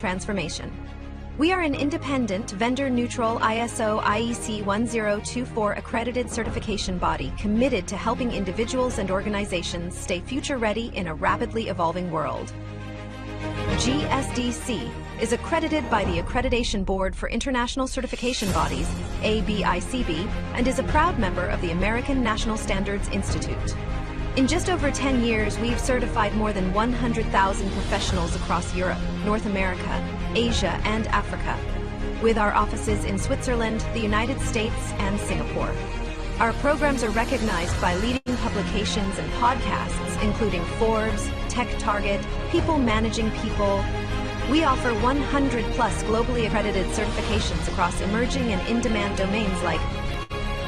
transformation. We are an independent, vendor-neutral ISO IEC 1024 accredited certification body committed to helping individuals and organizations stay future-ready in a rapidly evolving world. GSDC is accredited by the Accreditation Board for International Certification Bodies, ABICB, and is a proud member of the American National Standards Institute. In just over 10 years, we've certified more than 100,000 professionals across Europe, North America, Asia, and Africa, with our offices in Switzerland, the United States, and Singapore. Our programs are recognized by leading publications and podcasts, including Forbes, Tech Target, People Managing People. We offer 100-plus globally accredited certifications across emerging and in-demand domains like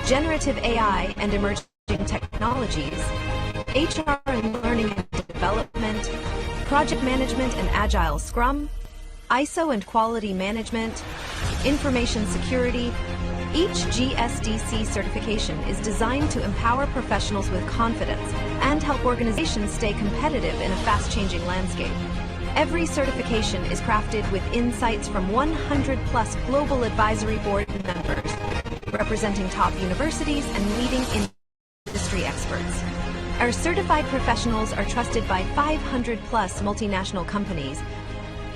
generative AI and emerging technologies, HR and learning and development, project management and agile Scrum, ISO and quality management, information security. Each GSDC certification is designed to empower professionals with confidence and help organizations stay competitive in a fast-changing landscape. Every certification is crafted with insights from 100-plus global advisory board members, representing top universities and leading industry experts. Our certified professionals are trusted by 500-plus multinational companies,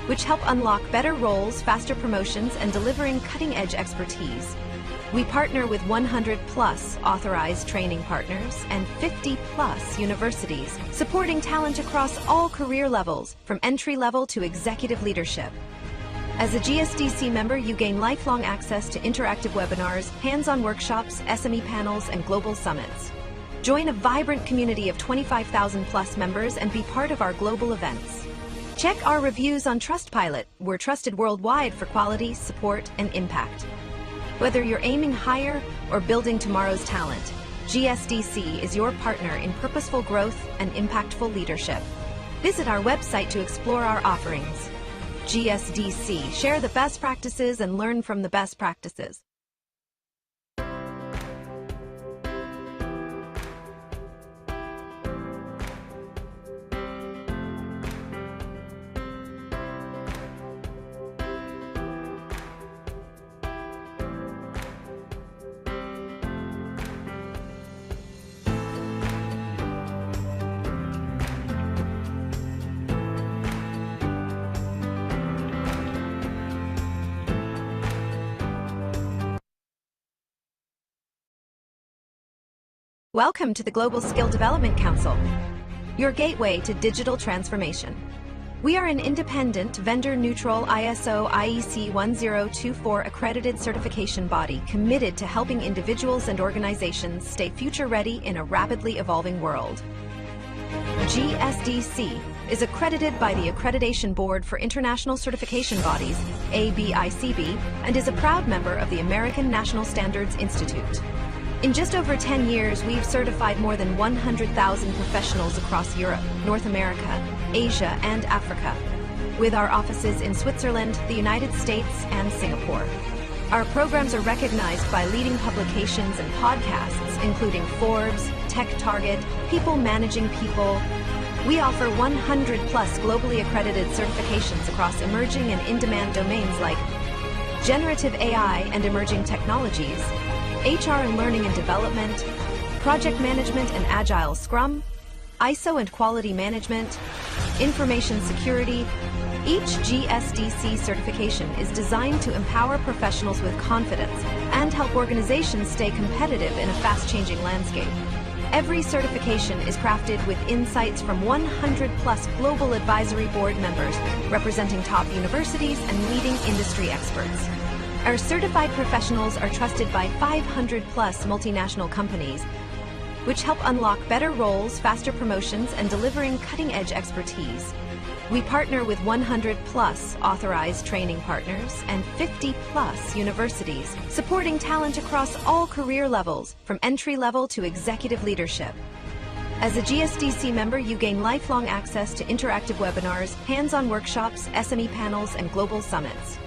which help unlock better roles, faster promotions, and delivering cutting-edge expertise. We partner with 100-plus authorized training partners and 50-plus universities, supporting talent across all career levels, from entry-level to executive leadership. As a GSDC member, you gain lifelong access to interactive webinars, hands-on workshops, SME panels, and global summits. Join a vibrant community of 25,000-plus members and be part of our global events. Check our reviews on Trustpilot. We're trusted worldwide for quality, support, and impact. Whether you're aiming higher or building tomorrow's talent, GSDC is your partner in purposeful growth and impactful leadership. Visit our website to explore our offerings. GSDC, share the best practices and learn from the best practices. Welcome to the Global Skill Development Council, your gateway to digital transformation. We are an independent, vendor-neutral ISO IEC 1024 accredited certification body committed to helping individuals and organizations stay future-ready in a rapidly evolving world. GSDC is accredited by the Accreditation Board for International Certification Bodies, ABICB, and is a proud member of the American National Standards Institute. In just over 10 years, we've certified more than 100,000 professionals across Europe, North America, Asia, and Africa, with our offices in Switzerland, the United States, and Singapore. Our programs are recognized by leading publications and podcasts, including Forbes, Tech Target, People Managing People. We offer 100-plus globally accredited certifications across emerging and in-demand domains like generative AI and emerging technologies, HR and learning and development, project management and agile Scrum, ISO and quality management, information security. Each GSDC certification is designed to empower professionals with confidence and help organizations stay competitive in a fast-changing landscape. Every certification is crafted with insights from 100-plus global advisory board members, representing top universities and leading industry experts. Our certified professionals are trusted by 500-plus multinational companies, which help unlock better roles, faster promotions, and delivering cutting-edge expertise. We partner with 100-plus authorized training partners and 50-plus universities, supporting talent across all career levels, from entry-level to executive leadership. As a GSDC member, you gain lifelong access to interactive webinars, hands-on workshops, SME panels, and global summits.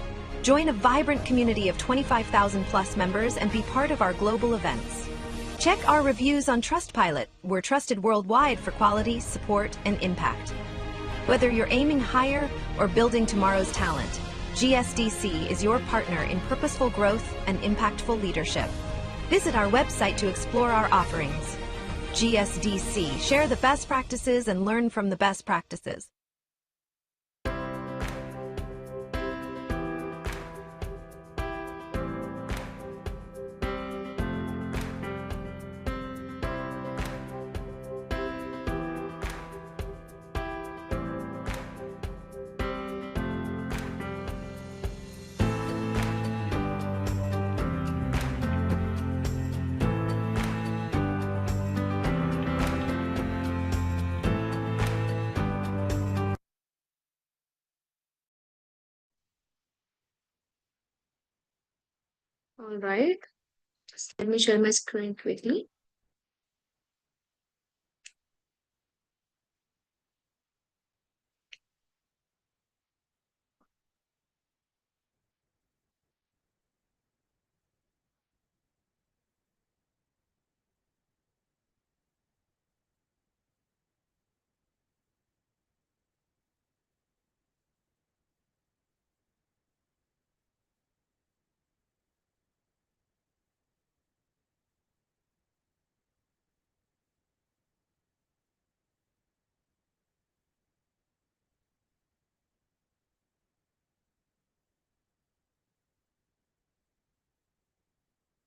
Join a vibrant community of 25,000-plus members and be part of our global events. Check our reviews on Trustpilot. We're trusted worldwide for quality, support, and impact. Whether you're aiming higher or building tomorrow's talent, GSDC is your partner in purposeful growth and impactful leadership. Visit our website to explore our offerings. GSDC, share the best practices and learn from the best practices. All right, just let me share my screen quickly.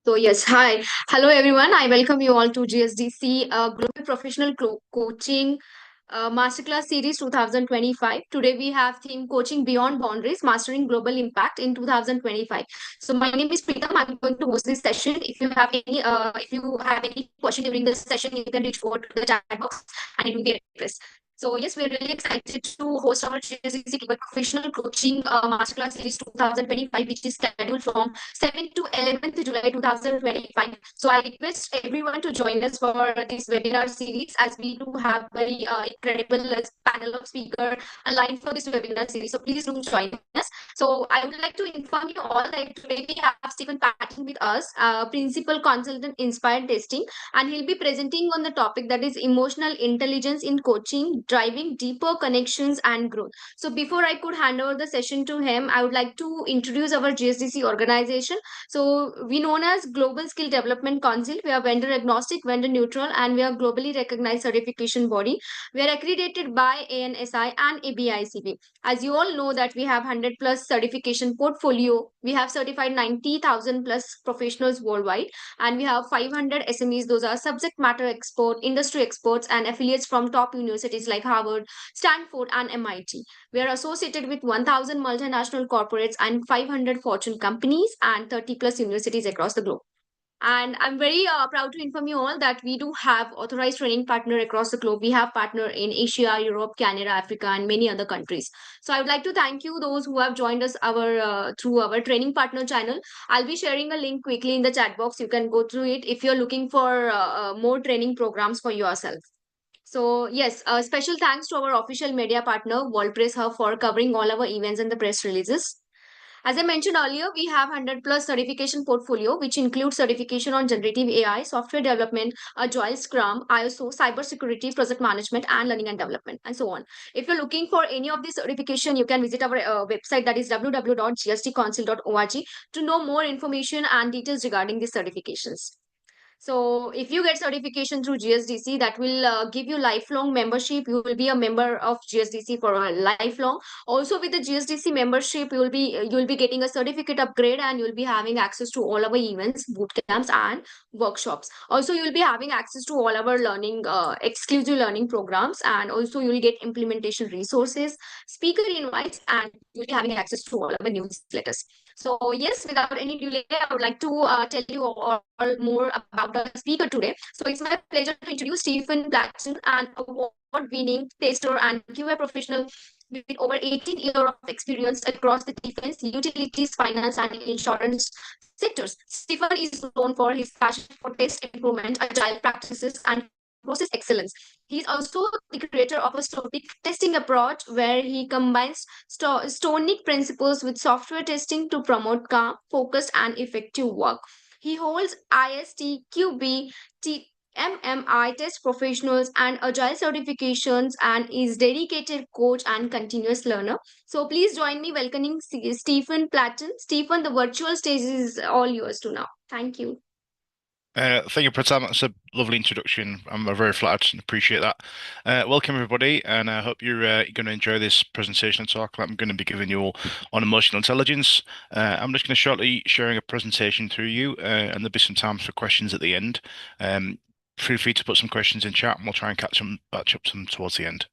So yes, hi. Hello everyone. I welcome you all to GSDC Global Professional Coaching Masterclass Series 2025. Today we have theme Coaching Beyond Boundaries, Mastering Global Impact in 2025. So my name is Preetam. I'm going to host this session. If you have any question during this session, you can reach out to the chat box and it will be addressed. So yes, we're really excited to host our GSDC Global Professional Coaching Masterclass Series 2025, which is scheduled from 7th to 11th July 2025. So I request everyone to join us for this webinar series, as we do have very incredible panel of speakers aligned for this webinar series. So please do join us. So I would like to inform you all that today we have Stephen Patton with us, Principal Consultant Inspired Testing, and he'll be presenting on the topic that is emotional intelligence in coaching, driving deeper connections and growth. So before I could hand over the session to him, I would like to introduce our GSDC organization. So we known as Global Skill Development Council. We are vendor agnostic, vendor neutral, and we are globally recognized certification body. We are accredited by ANSI and ABICB. As you all know that we have 100 plus certification portfolio. We have certified 90,000 plus professionals worldwide, and we have 500 SMEs. Those are subject matter expert, industry experts, and affiliates from top universities like Harvard, Stanford, and MIT. We are associated with 1,000 multinational corporates and 500 Fortune companies and 30 plus universities across the globe. And I'm very proud to inform you all that we do have authorized training partner across the globe. We have partner in Asia, Europe, Canada, Africa, and many other countries. So I would like to thank you those who have joined us through our training partner channel. I'll be sharing a link quickly in the chat box. You can go through it if you're looking for more training programs for yourself. So yes, special thanks to our official media partner, World Press Hub, for covering all our events and the press releases. As I mentioned earlier, we have 100 plus certification portfolio, which includes certification on generative AI, software development, Agile Scrum, ISO, cybersecurity, project management, and learning and development, and so on. If you're looking for any of these certification, you can visit our website, that is www.gsdcouncil.org, to know more information and details regarding these certifications. So if you get certification through GSDC, that will give you lifelong membership. You will be a member of GSDC for a lifelong. Also, with the GSDC membership, you will be getting a certificate upgrade, and you'll be having access to all our events, boot camps, and workshops. Also, you'll be having access to all our learning, exclusive learning programs, and also you'll get implementation resources, speaker invites, and you'll be having access to all our newsletters. So yes, without any delay, I would like to tell you all more about the speaker today. So it's my pleasure to introduce Stephen Blackson, an award-winning tester and QA professional with over 18 years of experience across the defense, utilities, finance, and insurance sectors. Stephen is known for his passion for test improvement, agile practices, and process excellence. He is also the creator of a stoic testing approach where he combines Stoic principles with software testing to promote calm, focused, and effective work. He holds ISTQB MMI test professionals and agile certifications and is dedicated coach and continuous learner. So please join me welcoming Stephen Platten. Stephen, the virtual stage is all yours to now. Thank you. Thank you, Pratam. That's a lovely introduction. I'm very flattered and appreciate that. Welcome, everybody, and I hope you're going to enjoy this presentation and talk that I'm going to be giving you all on emotional intelligence. I'm just going to shortly sharing a presentation through you, and there'll be some time for questions at the end. Feel free to put some questions in chat, and we'll try and catch up some towards the end.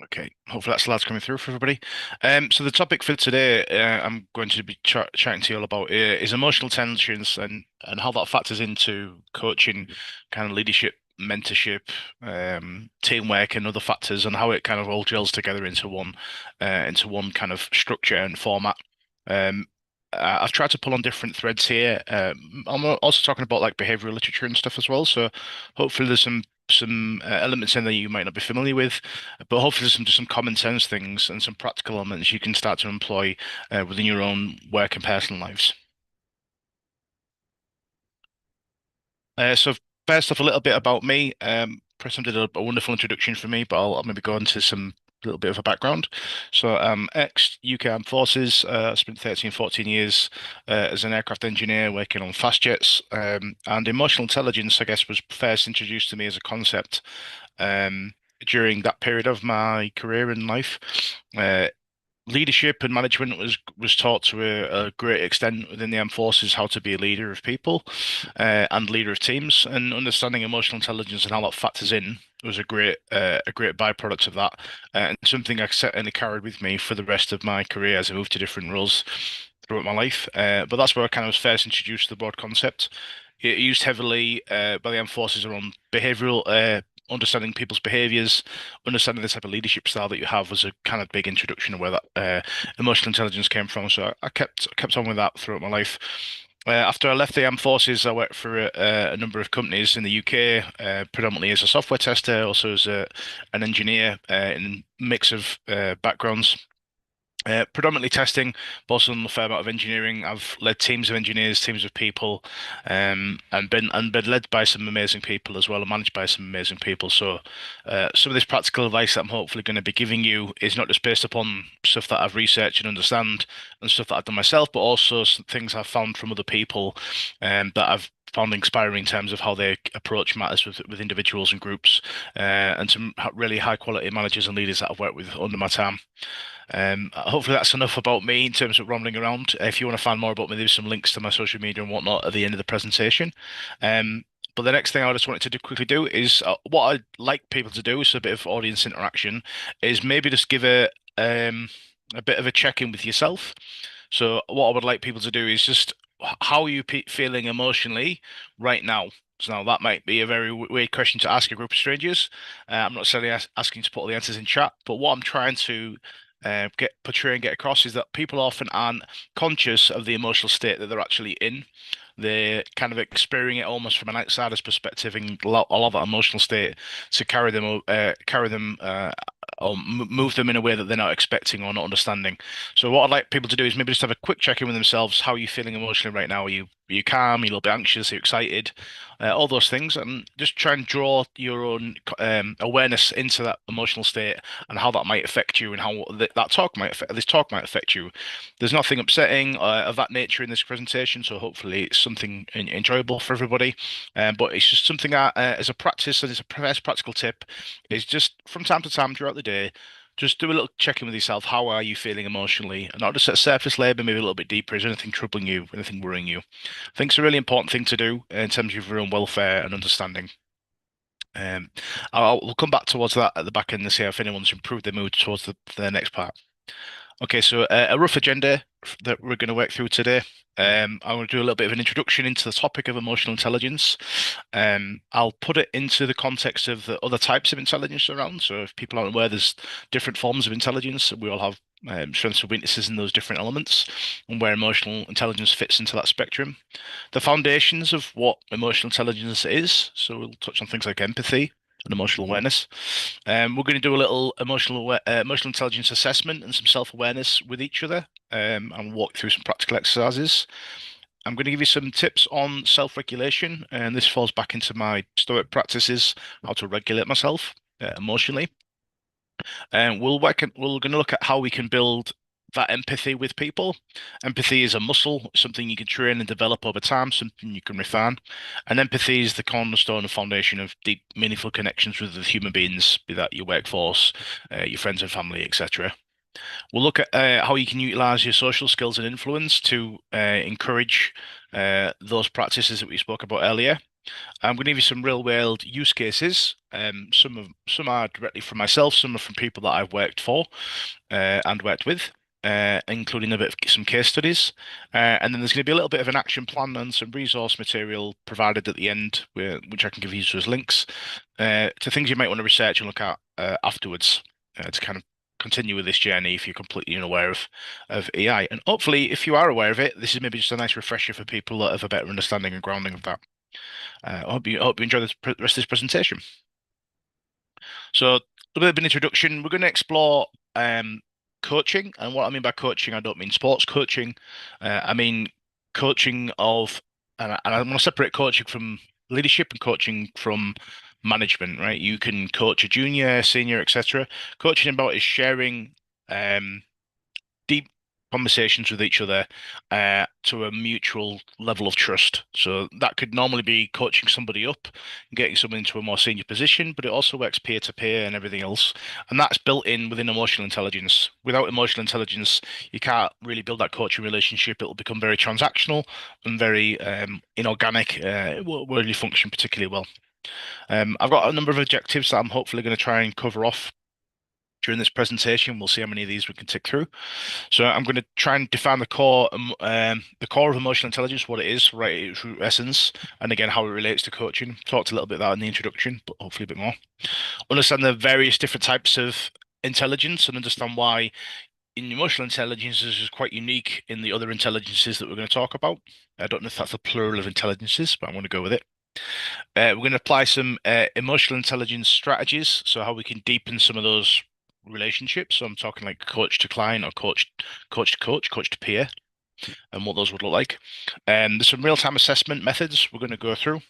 Okay, hopefully that slide's coming through for everybody. So the topic for today, I'm going to be chatting to you all about is emotional intelligence and how that factors into coaching, kind of leadership, mentorship, teamwork, and other factors, and how it kind of all gels together into one kind of structure and format. I've tried to pull on different threads here. I'm also talking about like behavioral literature and stuff as well. So hopefully there's some elements in there you might not be familiar with, but hopefully there's just some common sense things and some practical elements you can start to employ within your own work and personal lives. So first off, a little bit about me. Preston did a wonderful introduction for me, but I'll maybe go into some little bit of a background. So ex-UK Armed Forces. I spent 13, 14 years as an aircraft engineer working on fast jets. And emotional intelligence, I guess, was first introduced to me as a concept during that period of my career in life. Leadership and management was taught to a great extent within the armed forces how to be a leader of people and leader of teams, and understanding emotional intelligence and how that factors in was a great byproduct of that, and something I certainly carried with me for the rest of my career as I moved to different roles throughout my life. But that's where I kind of was first introduced to the broad concept. It used heavily by the armed forces around behavioral understanding people's behaviors, understanding the type of leadership style that you have was a kind of big introduction of where that emotional intelligence came from. So I kept on with that throughout my life. After I left the armed forces, I worked for a number of companies in the UK, predominantly as a software tester, also as an engineer in a mix of backgrounds. Predominantly testing, but also done a fair amount of engineering. I've led teams of engineers, teams of people, and been led by some amazing people as well, and managed by some amazing people. So, some of this practical advice that I'm hopefully going to be giving you is not just based upon stuff that I've researched and understand, and stuff that I've done myself, but also some things I've found from other people, that I've found inspiring in terms of how they approach matters with individuals and groups, and some really high quality managers and leaders that I've worked with under my time. Hopefully that's enough about me in terms of rambling around. If you want to find more about me, there's some links to my social media and whatnot at the end of the presentation. But the next thing I just wanted to quickly do is what I'd like people to do, so a bit of audience interaction, is maybe just give a bit of a check-in with yourself. So what I would like people to do is just how are you feeling emotionally right now? So now that might be a very weird question to ask a group of strangers. I'm not necessarily asking to put all the answers in chat, but what I'm trying to portray and get across is that people often aren't conscious of the emotional state that they're actually in. They're kind of experiencing it almost from an outsider's perspective and allow that emotional state to carry them or move them in a way that they're not expecting or not understanding. So what I'd like people to do is maybe just have a quick check-in with themselves. How are you feeling emotionally right now? Are you calm? Are you a little bit anxious? Are you excited? All those things, and just try and draw your own awareness into that emotional state and how that might affect you, and how this talk might affect you. There's nothing upsetting of that nature in this presentation, so hopefully it's something enjoyable for everybody. But it's just something that, as a practice and as a first practical tip, is just from time to time throughout the day, just do a little check-in with yourself. How are you feeling emotionally? And not just at surface level, maybe a little bit deeper. Is there anything troubling you? Anything worrying you? I think it's a really important thing to do in terms of your own welfare and understanding. We'll come back towards that at the back end and see if anyone's improved their mood towards the next part. Okay, so a rough agenda that we're going to work through today. I'm going to do a little bit of an introduction into the topic of emotional intelligence. I'll put it into the context of the other types of intelligence around. So if people aren't aware, there's different forms of intelligence. We all have strengths and weaknesses in those different elements, and where emotional intelligence fits into that spectrum. The foundations of what emotional intelligence is. So we'll touch on things like empathy, and emotional awareness. We're going to do a little emotional intelligence assessment and some self-awareness with each other, and walk through some practical exercises. I'm going to give you some tips on self-regulation, and this falls back into my Stoic practices, how to regulate myself emotionally. And we're going to look at how we can build that empathy with people. Empathy is a muscle, something you can train and develop over time, something you can refine. And empathy is the cornerstone and foundation of deep, meaningful connections with the human beings, be that your workforce, your friends and family, etc. We'll look at how you can utilize your social skills and influence to encourage those practices that we spoke about earlier. I'm going to give you some real world use cases. Some are directly from myself, some are from people that I've worked for and worked with, including a bit of some case studies. And then there's going to be a little bit of an action plan and some resource material provided at the end, which I can give you as links to things you might want to research and look at afterwards to kind of continue with this journey if you're completely unaware of AI. And hopefully, if you are aware of it, this is maybe just a nice refresher for people that have a better understanding and grounding of that. I hope you enjoy the rest of this presentation. So, a little bit of an introduction. We're going to explore coaching, and what I mean by coaching, I don't mean sports coaching. I mean coaching of, and I want to separate coaching from leadership and coaching from management. Right? You can coach a junior, senior, etc. Coaching about is sharing deep conversations with each other to a mutual level of trust. So that could normally be coaching somebody up, getting someone into a more senior position, but it also works peer to peer and everything else. And that's built in within emotional intelligence. Without emotional intelligence, you can't really build that coaching relationship. It'll become very transactional and very inorganic. It won't really function particularly well. I've got a number of objectives that I'm hopefully going to try and cover off during this presentation. We'll see how many of these we can tick through. So I'm going to try and define the core of emotional intelligence, what it is, right, its root essence, and again how it relates to coaching. Talked a little bit about that in the introduction, but hopefully a bit more. Understand the various different types of intelligence and understand why in emotional intelligence is quite unique in the other intelligences that we're going to talk about. I don't know if that's a plural of intelligences, but I'm going to go with it. We're going to apply some emotional intelligence strategies, so how we can deepen some of those relationships. So I'm talking like coach to client or coach to coach to peer, and what those would look like. There's some real-time assessment methods we're going to go through,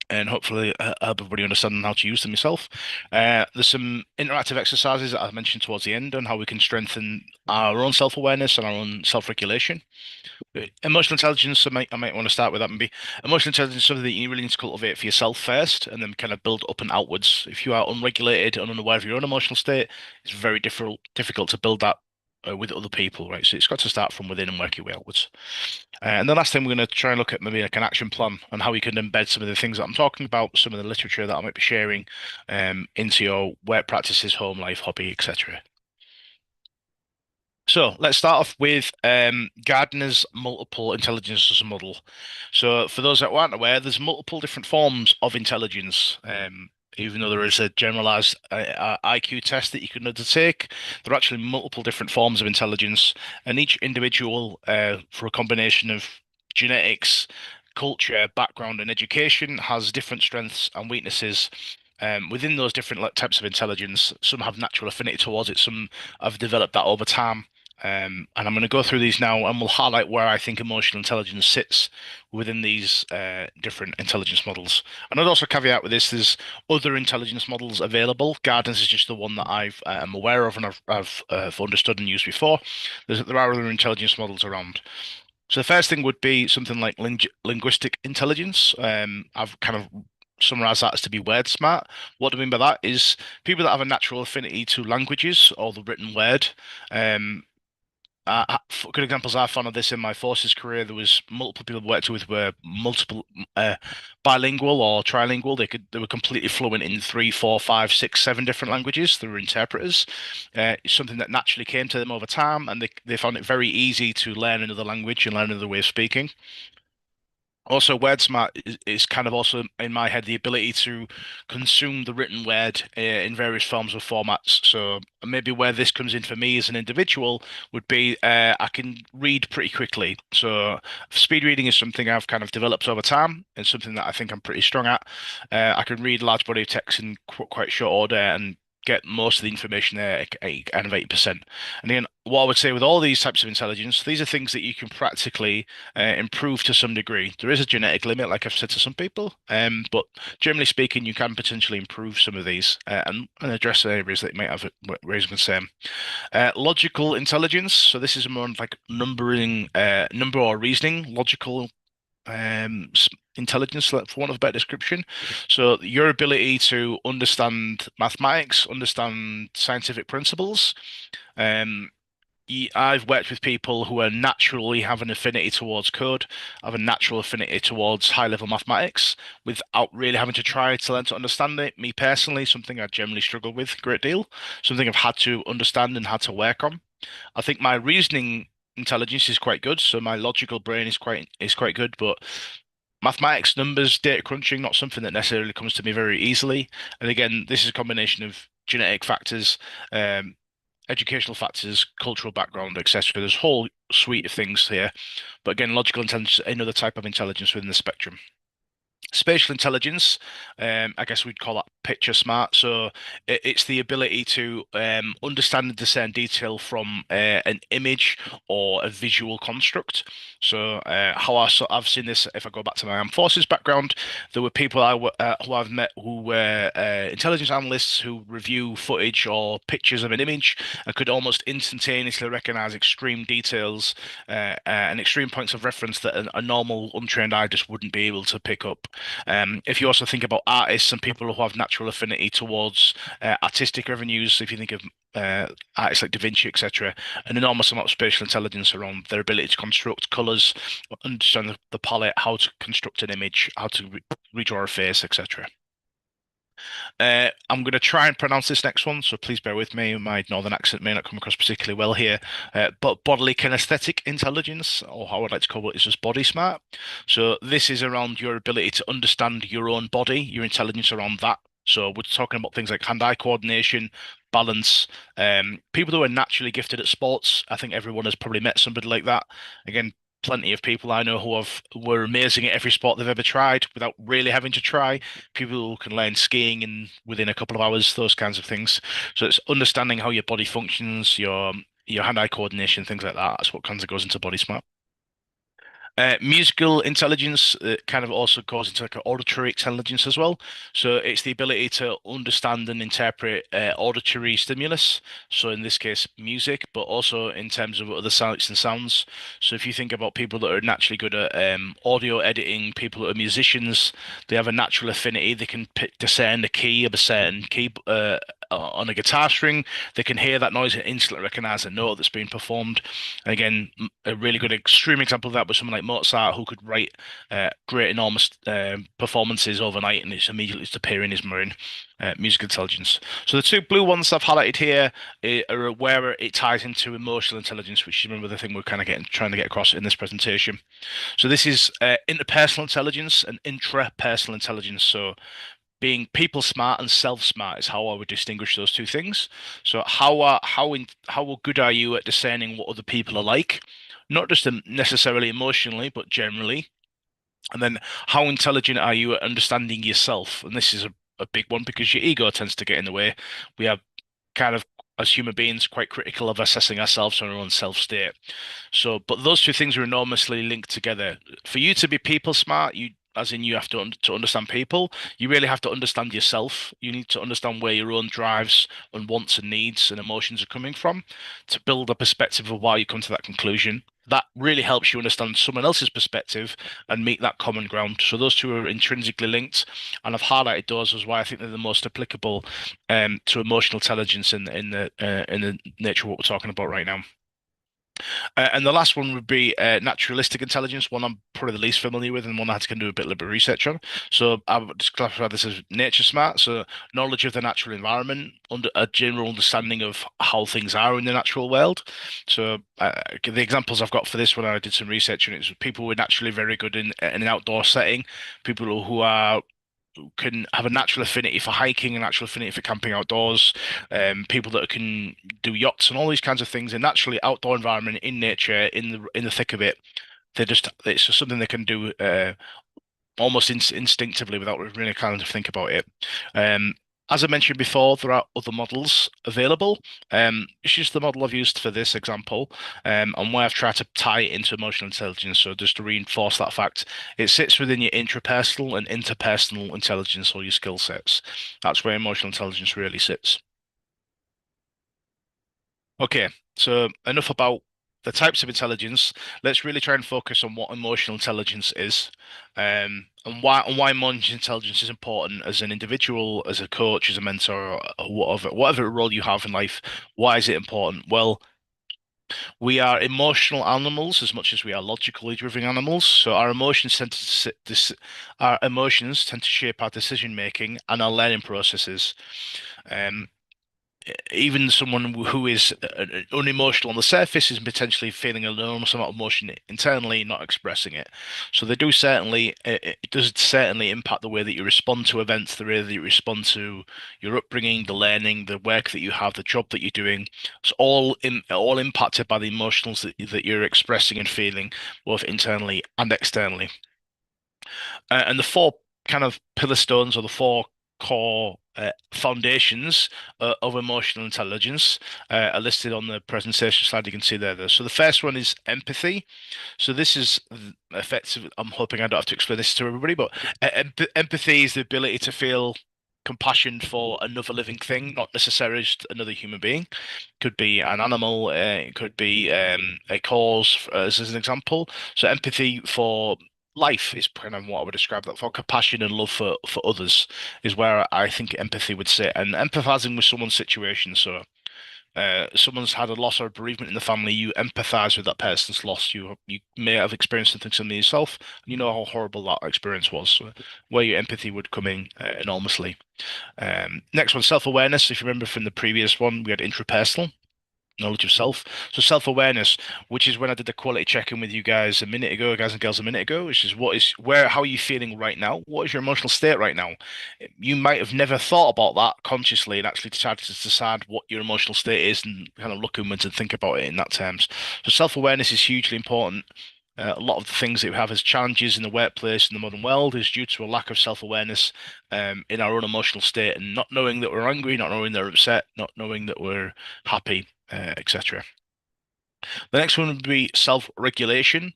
and hopefully help everybody understand how to use them yourself. There's some interactive exercises that I mentioned towards the end on how we can strengthen our own self-awareness and our own self-regulation. Emotional intelligence, I might want to start with that maybe. Emotional intelligence is something that you really need to cultivate for yourself first and then kind of build up and outwards. If you are unregulated and unaware of your own emotional state, it's very difficult to build that with other people, right? So it's got to start from within and work your way outwards. And the last thing we're going to try and look at maybe like an action plan and how we can embed some of the things that I'm talking about, some of the literature that I might be sharing into your work practices, home life, hobby, etc. So let's start off with Gardner's multiple intelligences model. So for those that aren't aware, there's multiple different forms of intelligence. Even though there is a generalized IQ test that you can undertake, there are actually multiple different forms of intelligence, and each individual, for a combination of genetics, culture, background, and education, has different strengths and weaknesses. Within those different types of intelligence, some have natural affinity towards it, some have developed that over time. And I'm going to go through these now and we'll highlight where I think emotional intelligence sits within these different intelligence models. And I'd also caveat with this, there's other intelligence models available. Gardner's is just the one that I'm aware of and I've understood and used before. There are other intelligence models around. So the first thing would be something like linguistic intelligence. I've kind of summarize that as to be word smart. What do I mean by that is people that have a natural affinity to languages or the written word. Good examples I found of this in my forces career. There was multiple people I worked with were multiple bilingual or trilingual. They were completely fluent in 3, 4, 5, 6, 7 different languages. They were interpreters. It's something that naturally came to them over time, and they found it very easy to learn another language and learn another way of speaking. Also, word smart is kind of also in my head the ability to consume the written word in various forms of formats. So maybe where this comes in for me as an individual would be I can read pretty quickly. So speed reading is something I've kind of developed over time and something that I think I'm pretty strong at. I can read large body of text in quite short order and get most of the information there at kind of 80%. And again, what I would say with all these types of intelligence, these are things that you can practically improve to some degree. There is a genetic limit, like I've said to some people, but generally speaking, you can potentially improve some of these and address areas that might have raised concern. Logical intelligence. So this is more like numbering, number or reasoning, logical intelligence, for want of a better description. So your ability to understand mathematics, understand scientific principles. Um, I've worked with people who are naturally have an affinity towards code, have a natural affinity towards high-level mathematics, without really having to try to learn to understand it. Me personally, something I generally struggle with a great deal, something I've had to understand and had to work on. I think my reasoning intelligence is quite good, so my logical brain is quite good, but mathematics, numbers, data crunching, not something that necessarily comes to me very easily. And again, this is a combination of genetic factors, um, educational factors, cultural background, etc. There's a whole suite of things here. But again, logical intelligence, another type of intelligence within the spectrum. Spatial intelligence, I guess we'd call that picture smart. So it's the ability to understand and discern detail from an image or a visual construct. So I've seen this, if I go back to my armed forces background, there were people who I've met who were intelligence analysts who review footage or pictures of an image and could almost instantaneously recognize extreme details and extreme points of reference that a normal untrained eye just wouldn't be able to pick up. If you also think about artists and people who have natural affinity towards artistic revenues, if you think of artists like Da Vinci, etc., an enormous amount of spatial intelligence around their ability to construct colors, understand the palette, how to construct an image, how to redraw a face, etc. I'm going to try and pronounce this next one, so please bear with me. My northern accent may not come across particularly well here. But bodily kinesthetic intelligence, or how I'd like to call it, is just body smart. So this is around your ability to understand your own body, your intelligence around that. So we're talking about things like hand-eye coordination, balance. People who are naturally gifted at sports, I think everyone has probably met somebody like that. Again, plenty of people I know were amazing at every sport they've ever tried without really having to try. People who can learn skiing in within a couple of hours, those kinds of things. So it's understanding how your body functions, your hand-eye coordination, things like that. That's what kind of goes into body smart. Musical intelligence kind of also goes into like an auditory intelligence as well. So it's the ability to understand and interpret auditory stimulus. So in this case, music, but also in terms of other sights and sounds. So if you think about people that are naturally good at audio editing, people that are musicians, they have a natural affinity. They can discern the key of a certain key on a guitar string. They can hear that noise and instantly recognize a note that's being performed. And again, a really good extreme example of that was someone like Mozart, who could write great, enormous performances overnight, and it's immediately to appear in his brain. Music intelligence. So the two blue ones I've highlighted here are where it ties into emotional intelligence, which is remember the thing we're kind of trying to get across in this presentation. So this is interpersonal intelligence and intrapersonal intelligence. So being people smart and self smart is how I would distinguish those two things. So how good are you at discerning what other people are like, not just necessarily emotionally, but generally. And then how intelligent are you at understanding yourself? And this is a big one because your ego tends to get in the way. We are kind of, as human beings, quite critical of assessing ourselves on our own self state. So, but those two things are enormously linked together. For you to be people smart, as in you have to understand people, you really have to understand yourself. You need to understand where your own drives and wants and needs and emotions are coming from to build a perspective of why you come to that conclusion. That really helps you understand someone else's perspective and meet that common ground. So those two are intrinsically linked, and I've highlighted those as why I think they're the most applicable to emotional intelligence in the nature of what we're talking about right now. And the last one would be naturalistic intelligence, one I'm probably the least familiar with and one I had to do a bit of research on. So I would just classify this as nature smart, so knowledge of the natural environment, under a general understanding of how things are in the natural world. So the examples I've got for this one, I did some research on it, is people who are naturally very good in an outdoor setting, people who are can have a natural affinity for hiking, a natural affinity for camping outdoors, people that can do yachts and all these kinds of things, a naturally outdoor environment in nature, in the thick of it. It's just something they can do almost instinctively without really kind of think about it. Um, as I mentioned before, there are other models available. It's just the model I've used for this example, and where I've tried to tie it into emotional intelligence. So just to reinforce that fact, it sits within your intrapersonal and interpersonal intelligence or your skill sets. That's where emotional intelligence really sits. Okay, so enough about the types of intelligence. Let's really try and focus on what emotional intelligence is, and why emotional intelligence is important as an individual, as a coach, as a mentor, or whatever role you have in life. Why is it important? Well, we are emotional animals as much as we are logically driven animals. So our emotions tend to shape our decision making and our learning processes. Um, Even someone who is unemotional on the surface is potentially feeling an enormous amount of emotion internally, not expressing it. So they do certainly, it does certainly impact the way that you respond to events, the way that you respond to your upbringing, the learning, the work that you have, the job that you're doing. It's all impacted by the emotions that you're expressing and feeling, both internally and externally. And the four kind of pillar stones or the four core foundations of emotional intelligence are listed on the presentation slide. You can see there. So the first one is empathy. So this is effective. I'm hoping I don't have to explain this to everybody, but empathy is the ability to feel compassion for another living thing, not necessarily just another human being. Could be an animal. It could be a cause, as an example. So empathy for life is kind of what I would describe that for. Compassion and love for others is where I think empathy would sit, and empathizing with someone's situation. So someone's had a loss or a bereavement in the family, you empathize with that person's loss. You may have experienced something similar yourself, and you know how horrible that experience was. So where your empathy would come in enormously. Next one, self-awareness. If you remember from the previous one, we had intrapersonal knowledge of self. So self-awareness, which is when I did the quality check-in with you guys a minute ago, guys and girls a minute ago, which is how are you feeling right now? What is your emotional state right now? You might have never thought about that consciously and actually tried to decide what your emotional state is and kind of look inwards and think about it in that terms. So self-awareness is hugely important. A lot of the things that we have as challenges in the workplace in the modern world is due to a lack of self-awareness in our own emotional state and not knowing that we're angry, not knowing that we're upset, not knowing that we're happy, etc. The next one would be self-regulation.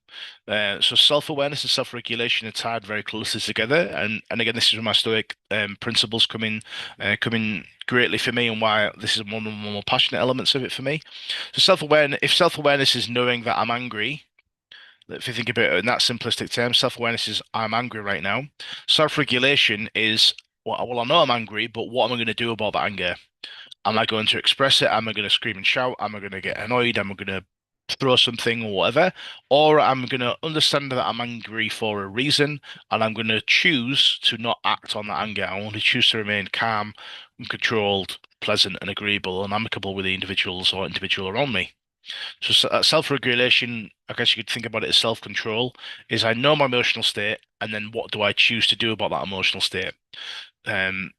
So self-awareness and self-regulation are tied very closely together, and again, this is where my Stoic principles come in greatly for me, and why this is one of the more passionate elements of it for me. So if self-awareness is knowing that I'm angry. If you think about it in that simplistic term, self-awareness is I'm angry right now. Self-regulation is well, I know I'm angry, but what am I going to do about that anger? Am I going to express it? Am I going to scream and shout? Am I going to get annoyed? Am I going to throw something or whatever? Or I'm going to understand that I'm angry for a reason and I'm going to choose to not act on that anger. I want to choose to remain calm and controlled, pleasant and agreeable and amicable with the individual around me. So self-regulation, I guess you could think about it as self-control, is I know my emotional state and then what do I choose to do about that emotional state? Um,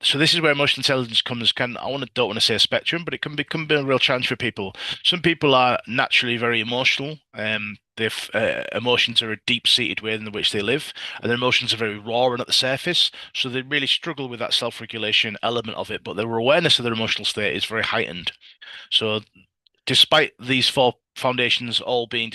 so this is where emotional intelligence comes. Don't want to say a spectrum, but it can become a real challenge for people. Some people are naturally very emotional. They've emotions are a deep-seated way in which they live, and their emotions are very raw and at the surface. So they really struggle with that self-regulation element of it. But their awareness of their emotional state is very heightened. So despite these four foundations all being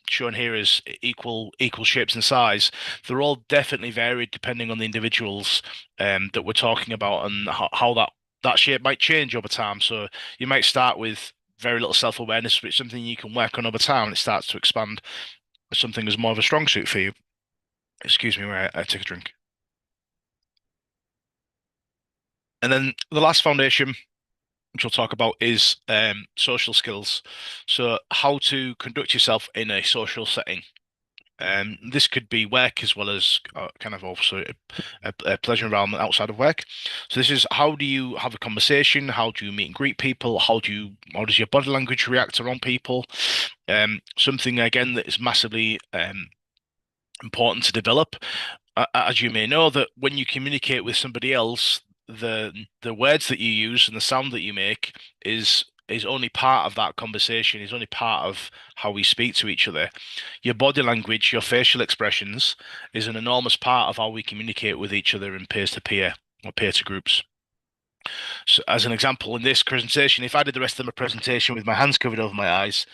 shown here as equal shapes and size, they're all definitely varied depending on the individuals that we're talking about and how that shape might change over time. So you might start with very little self-awareness, which is something you can work on over time, and it starts to expand as something that's more of a strong suit for you. Excuse me, where I take a drink. And then the last foundation which we'll talk about, is social skills. So how to conduct yourself in a social setting. This could be work as well as kind of also a pleasure environment outside of work. So this is how do you have a conversation? How do you meet and greet people? How does your body language react around people? Something again that is massively important to develop. As you may know, that when you communicate with somebody else, the words that you use and the sound that you make is only part of that conversation, is only part of how we speak to each other. Your body language, your facial expressions is an enormous part of how we communicate with each other in peer to peer or peer to groups. So as an example, in this presentation, if I did the rest of my presentation with my hands covered over my eyes,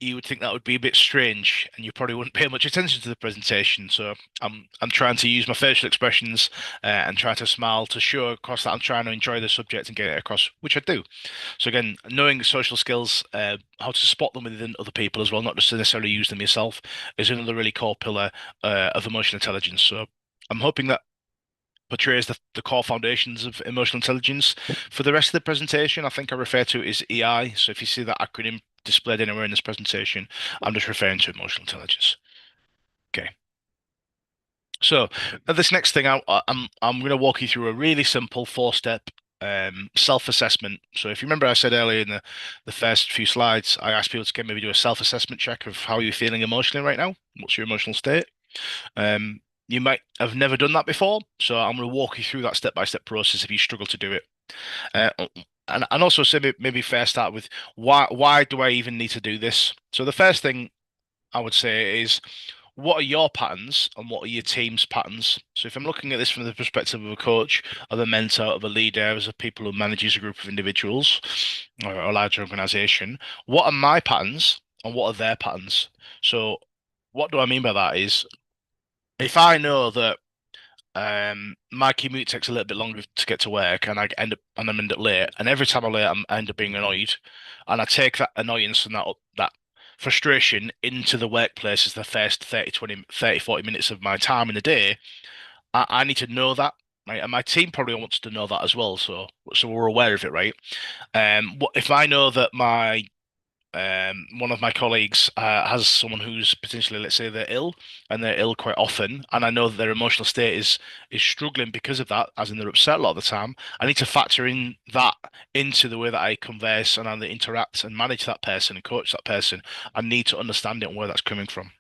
you would think that would be a bit strange, and you probably wouldn't pay much attention to the presentation. So I'm trying to use my facial expressions and try to smile to show across that I'm trying to enjoy the subject and get it across, which I do. So again, knowing social skills, how to spot them within other people as well, not just to necessarily use them yourself, is another really core pillar of emotional intelligence. So I'm hoping that portrays the core foundations of emotional intelligence. For the rest of the presentation, I think I refer to it as EI. So if you see that acronym displayed anywhere in this presentation, I'm just referring to emotional intelligence. Okay. So this next thing, I'm going to walk you through a really simple four-step self-assessment. So if you remember, I said earlier in the first few slides, I asked people to maybe do a self-assessment check of how you're feeling emotionally right now. What's your emotional state? You might have never done that before, so I'm going to walk you through that step-by-step process if you struggle to do it. And also say maybe first start with why do I even need to do this? So the first thing I would say is what are your patterns and what are your team's patterns? So if I'm looking at this from the perspective of a coach, of a mentor, of a leader, as a people who manages a group of individuals or a large organization, what are my patterns and what are their patterns? So what do I mean by that is if I know that my commute takes a little bit longer to get to work, and I'm end up late, and every time I'm late, I end up being annoyed, and I take that annoyance and that frustration into the workplace as the first 40 minutes of my time in the day. I need to know that, right? And my team probably wants to know that as well, so we're aware of it, right? What if I know that my one of my colleagues has someone who's potentially, let's say, they're ill and they're ill quite often, and I know that their emotional state is struggling because of that, as in they're upset a lot of the time. I need to factor in that into the way that I converse and I interact and manage that person and coach that person. I need to understand it and where that's coming from.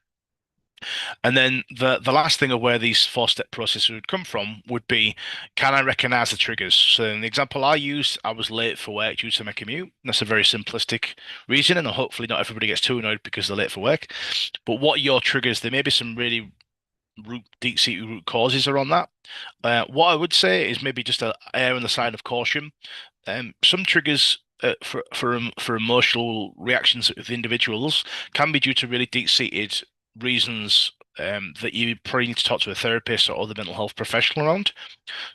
And then the last thing of where these four-step processes would come from would be, can I recognize the triggers? So in the example I used, I was late for work due to my commute. That's a very simplistic reason, and hopefully not everybody gets too annoyed because they're late for work. But what are your triggers? There may be some really deep-seated root causes around that. What I would say is maybe just err on the side of caution. Some triggers for emotional reactions with individuals can be due to really deep-seated reasons that you probably need to talk to a therapist or other mental health professional around.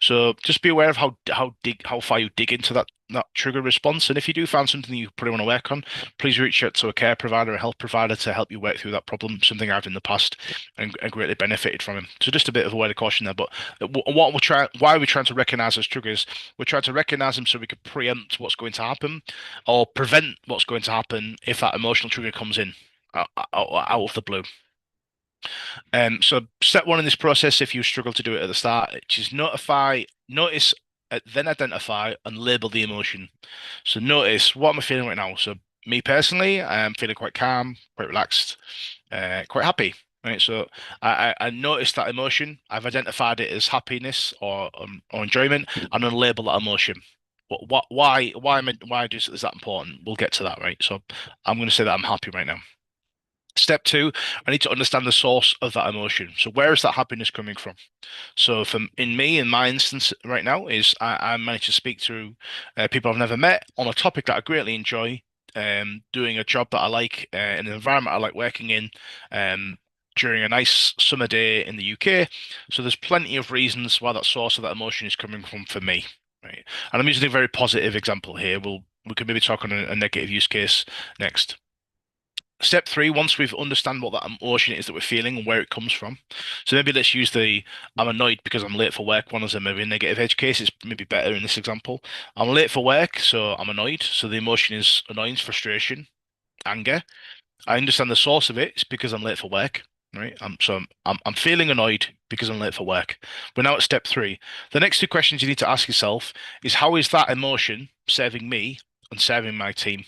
So just be aware of how far you dig into that trigger response. And if you do find something you probably want to work on, please reach out to a care provider, a health provider to help you work through that problem. Something I've in the past and greatly benefited from him. So just a bit of a word of caution there. But why are we trying to recognize those triggers? We're trying to recognize them so we can preempt what's going to happen or prevent what's going to happen if that emotional trigger comes in out of the blue. So step one in this process, if you struggle to do it at the start, which is notice, then identify and label the emotion. So notice, what am I feeling right now? So me personally, I'm feeling quite calm, quite relaxed, quite happy. Right. So I noticed that emotion. I've identified it as happiness or enjoyment. I'm gonna label that emotion. Is that important? We'll get to that, right? So I'm gonna say that I'm happy right now. Step two, I need to understand the source of that emotion. So where is that happiness coming from? So in my instance right now is I managed to speak to people I've never met on a topic that I greatly enjoy, doing a job that I like, in an environment I like working in, during a nice summer day in the UK. So there's plenty of reasons why that source of that emotion is coming from for me, right? And I'm using a very positive example here. We could maybe talk on a negative use case next. Step three, once we've understand what that emotion is that we're feeling and where it comes from. So maybe let's use the I'm annoyed because I'm late for work one as a maybe negative edge case. It's maybe better in this example. I'm late for work, so I'm annoyed. So the emotion is annoyance, frustration, anger. I understand the source of it. It's because I'm late for work, right? I'm feeling annoyed because I'm late for work. We're now at step three. The next two questions you need to ask yourself is how is that emotion serving me and serving my team?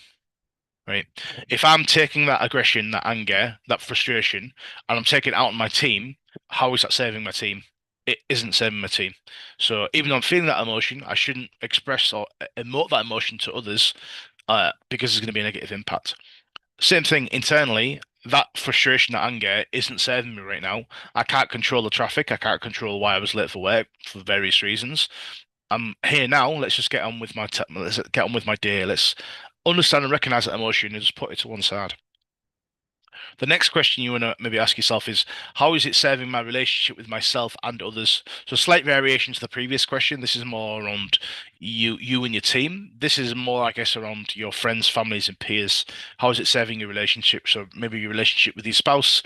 Right. If I'm taking that aggression, that anger, that frustration, and I'm taking it out on my team, how is that serving my team? It isn't serving my team. So even though I'm feeling that emotion, I shouldn't express or emote that emotion to others because there's going to be a negative impact. Same thing internally. That frustration, that anger isn't serving me right now. I can't control the traffic. I can't control why I was late for work for various reasons. I'm here now. Let's just get on with let's get on with my day. Let's understand and recognize that emotion and just put it to one side. The next question you want to maybe ask yourself is, how is it serving my relationship with myself and others? So slight variation to the previous question. This is more around you and your team. This is more, I guess, around your friends, families, and peers. How is it serving your relationship? So maybe your relationship with your spouse.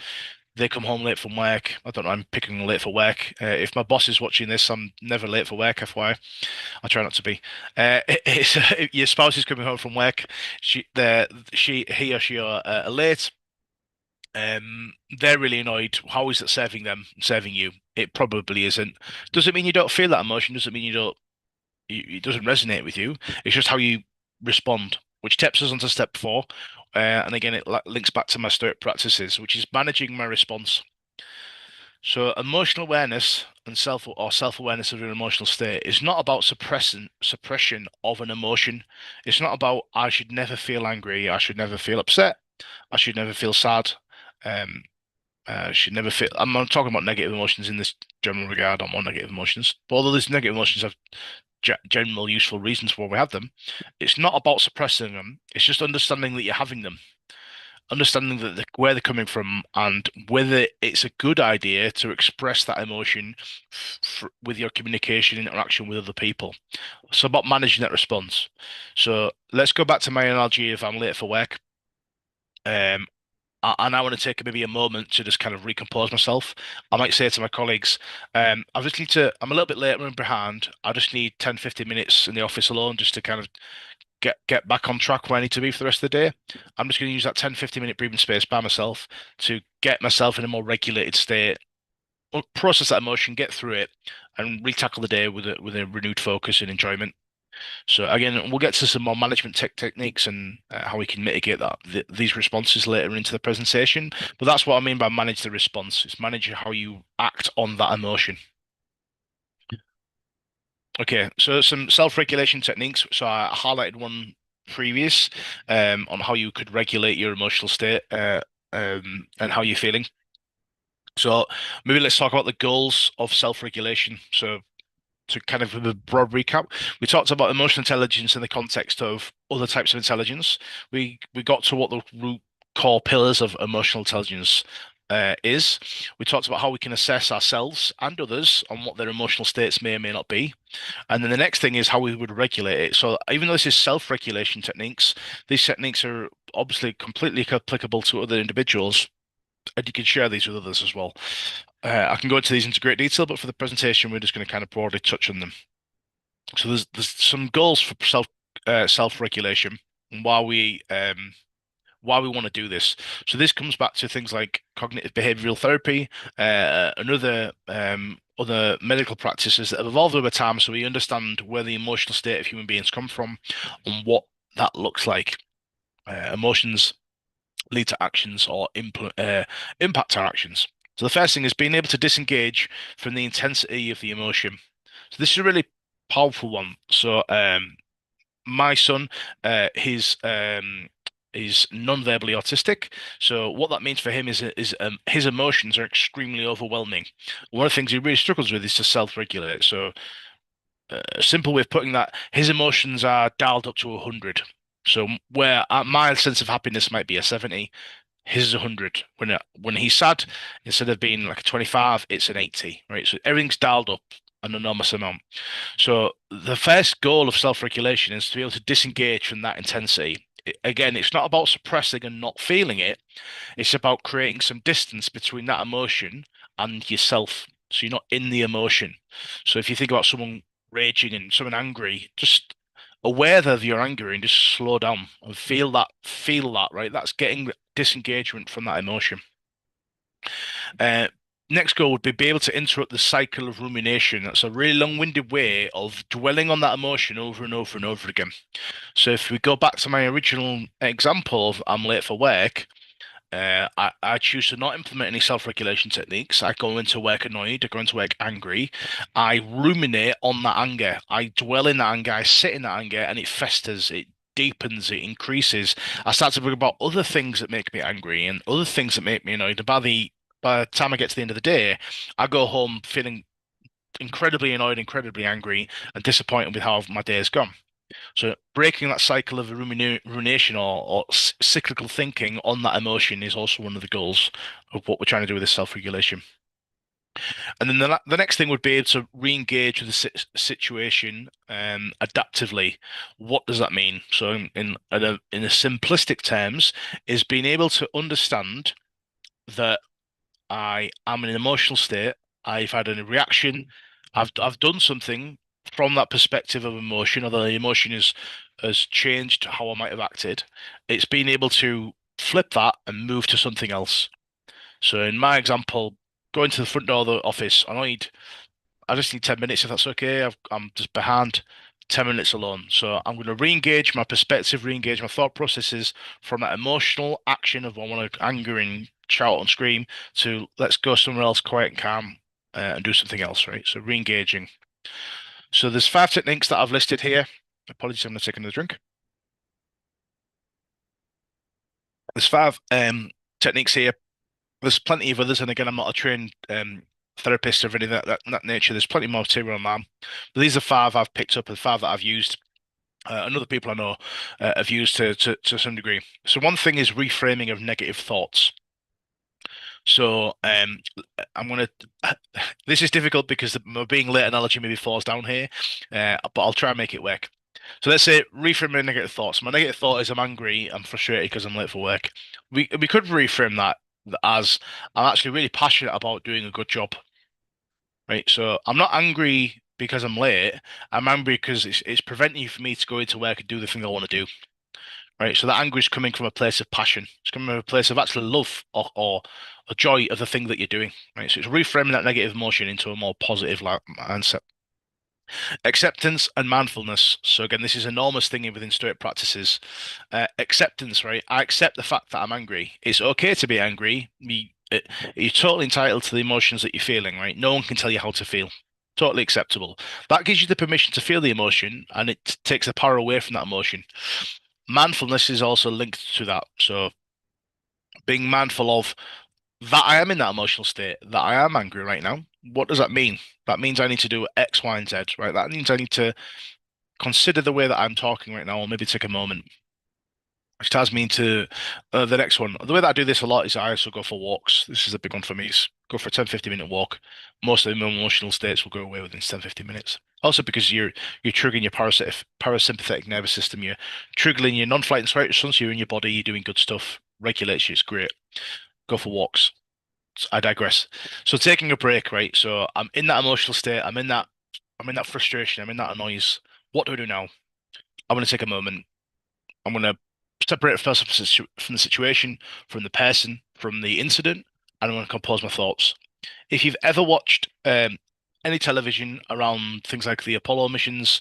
They come home late from work. I don't know. I'm picking late for work. If my boss is watching this, I'm never late for work. FYI, I try not to be. It's your spouse is coming home from work. He or she are late. They're really annoyed. How is it serving them, serving you? It probably isn't. Doesn't mean you don't feel that emotion. Doesn't mean you don't. It doesn't resonate with you. It's just how you respond, which takes us on to step four. And again, it links back to my stoic practices, which is managing my response. So emotional awareness and self-awareness of your emotional state is not about suppression of an emotion. It's not about I should never feel angry, I should never feel upset, I should never feel sad. Um, should never feel. I'm not talking about negative emotions in this general regard. I'm on negative emotions, but although these negative emotions have general useful reasons for why we have them, it's not about suppressing them. It's just understanding that you're having them, understanding that where they're coming from, and whether it's a good idea to express that emotion with your communication interaction with other people. So about managing that response. So let's go back to my analogy of I'm late for work. And I want to take maybe a moment to just kind of recompose myself. I might say to my colleagues, I'm a little bit late, I'm behind. I just need 10, 15 minutes in the office alone just to kind of get back on track where I need to be for the rest of the day. I'm just going to use that 10, 15-minute breathing space by myself to get myself in a more regulated state, process that emotion, get through it, and re-tackle the day with a renewed focus and enjoyment. So again, we'll get to some more management techniques and how we can mitigate these responses later into the presentation. But that's what I mean by manage the response. It's manage how you act on that emotion. Okay, so some self-regulation techniques. So I highlighted one previous on how you could regulate your emotional state and how you're feeling. So maybe let's talk about the goals of self-regulation. So to kind of a broad recap, we talked about emotional intelligence in the context of other types of intelligence. We got to what the root core pillars of emotional intelligence is. We talked about how we can assess ourselves and others on what their emotional states may or may not be. And then the next thing is how we would regulate it. So even though this is self-regulation techniques, these techniques are obviously completely applicable to other individuals, and you can share these with others as well. I can go into these into great detail, but for the presentation, we're just going to kind of broadly touch on them. So there's some goals for self-regulation and why we want to do this. So this comes back to things like cognitive behavioral therapy, and other medical practices that have evolved over time, so we understand where the emotional state of human beings come from and what that looks like. Emotions lead to actions or impact our actions. So the first thing is being able to disengage from the intensity of the emotion. So this is a really powerful one. So my son, is non-verbally autistic. So what that means for him is his emotions are extremely overwhelming. One of the things he really struggles with is to self-regulate. So a simple way of putting that, his emotions are dialed up to 100. So where my sense of happiness might be a 70, his is 100. When he's sad, instead of being like a 25, it's an 80, right? So everything's dialed up an enormous amount. So the first goal of self-regulation is to be able to disengage from that intensity Again, it's not about suppressing and not feeling it. It's about creating some distance between that emotion and yourself. So you're not in the emotion. So if you think about someone raging and someone angry, just aware that you're angry and just slow down and feel that, right? That's getting disengagement from that emotion. Uh, Next goal would be able to interrupt the cycle of rumination. That's a really long-winded way of dwelling on that emotion over and over and over again. So if we go back to my original example of I'm late for work, I choose to not implement any self-regulation techniques. I go into work annoyed, I go into work angry. I ruminate on that anger. I dwell in that anger, I sit in that anger, and it festers, it deepens, it increases. I start to think about other things that make me angry and other things that make me annoyed. And by the time I get to the end of the day, I go home feeling incredibly annoyed, incredibly angry, and disappointed with how my day has gone. So breaking that cycle of rumination or cyclical thinking on that emotion is also one of the goals of what we're trying to do with this self-regulation. And then the next thing would be to re-engage with the situation adaptively. What does that mean? So in a simplistic terms, is being able to understand that I am in an emotional state. I've had a reaction. I've done something from that perspective of emotion, although the emotion has changed how I might have acted. It's being able to flip that and move to something else. So in my example, going to the front door of the office, I just need 10 minutes if that's okay. I'm just behind 10 minutes alone. So I'm going to re-engage my perspective, re-engage my thought processes from that emotional action of I want to anger and shout and scream to let's go somewhere else, quiet and calm, and do something else, right? So re-engaging. So there's 5 techniques that I've listed here. Apologies, I'm going to take another drink. There's 5 techniques here. There's plenty of others, and again, I'm not a trained therapist of any of that nature. There's plenty more material on that. But these are 5 I've picked up and 5 that I've used. And other people I know have used to some degree. So one thing is reframing of negative thoughts. So I'm gonna. This is difficult because my being late analogy maybe falls down here, but I'll try and make it work. So let's say reframing negative thoughts. My negative thought is I'm angry, I'm frustrated because I'm late for work. We could reframe that as I'm actually really passionate about doing a good job, right? So I'm not angry because I'm late. I'm angry because it's preventing you from me to go into work and do the thing I want to do, right? So that anger is coming from a place of passion. It's coming from a place of actual love or a joy of the thing that you're doing, right? So it's reframing that negative emotion into a more positive mindset. Acceptance and mindfulness. So again, this is an enormous thing within Stoic practices. Acceptance, right? I accept the fact that I'm angry. It's okay to be angry. You're totally entitled to the emotions that you're feeling, right? No one can tell you how to feel. Totally acceptable. That gives you the permission to feel the emotion, and it takes the power away from that emotion. Mindfulness is also linked to that. So being mindful of that I am in that emotional state, that I am angry right now. What does that mean? That means I need to do X, Y, and Z, right? That means I need to consider the way that I'm talking right now, or maybe take a moment. Which ties me into the next one. The way that I do this a lot is I also go for walks. This is a big one for me. Is go for a 10-15 minute walk. Most of the emotional states will go away within 10-15 minutes. Also because you're triggering your parasympathetic nervous system. You're triggering your non-flight and sweat response. You're in your body. You're doing good stuff. Regulates you. It's great. Go for walks. I digress. So taking a break, right? So I'm in that emotional state. I'm in that frustration. I'm in that annoyance. What do I do now? I'm going to take a moment. I'm going to separate myself from the situation, from the person, from the incident, and I'm going to compose my thoughts. If you've ever watched any television around things like the Apollo missions,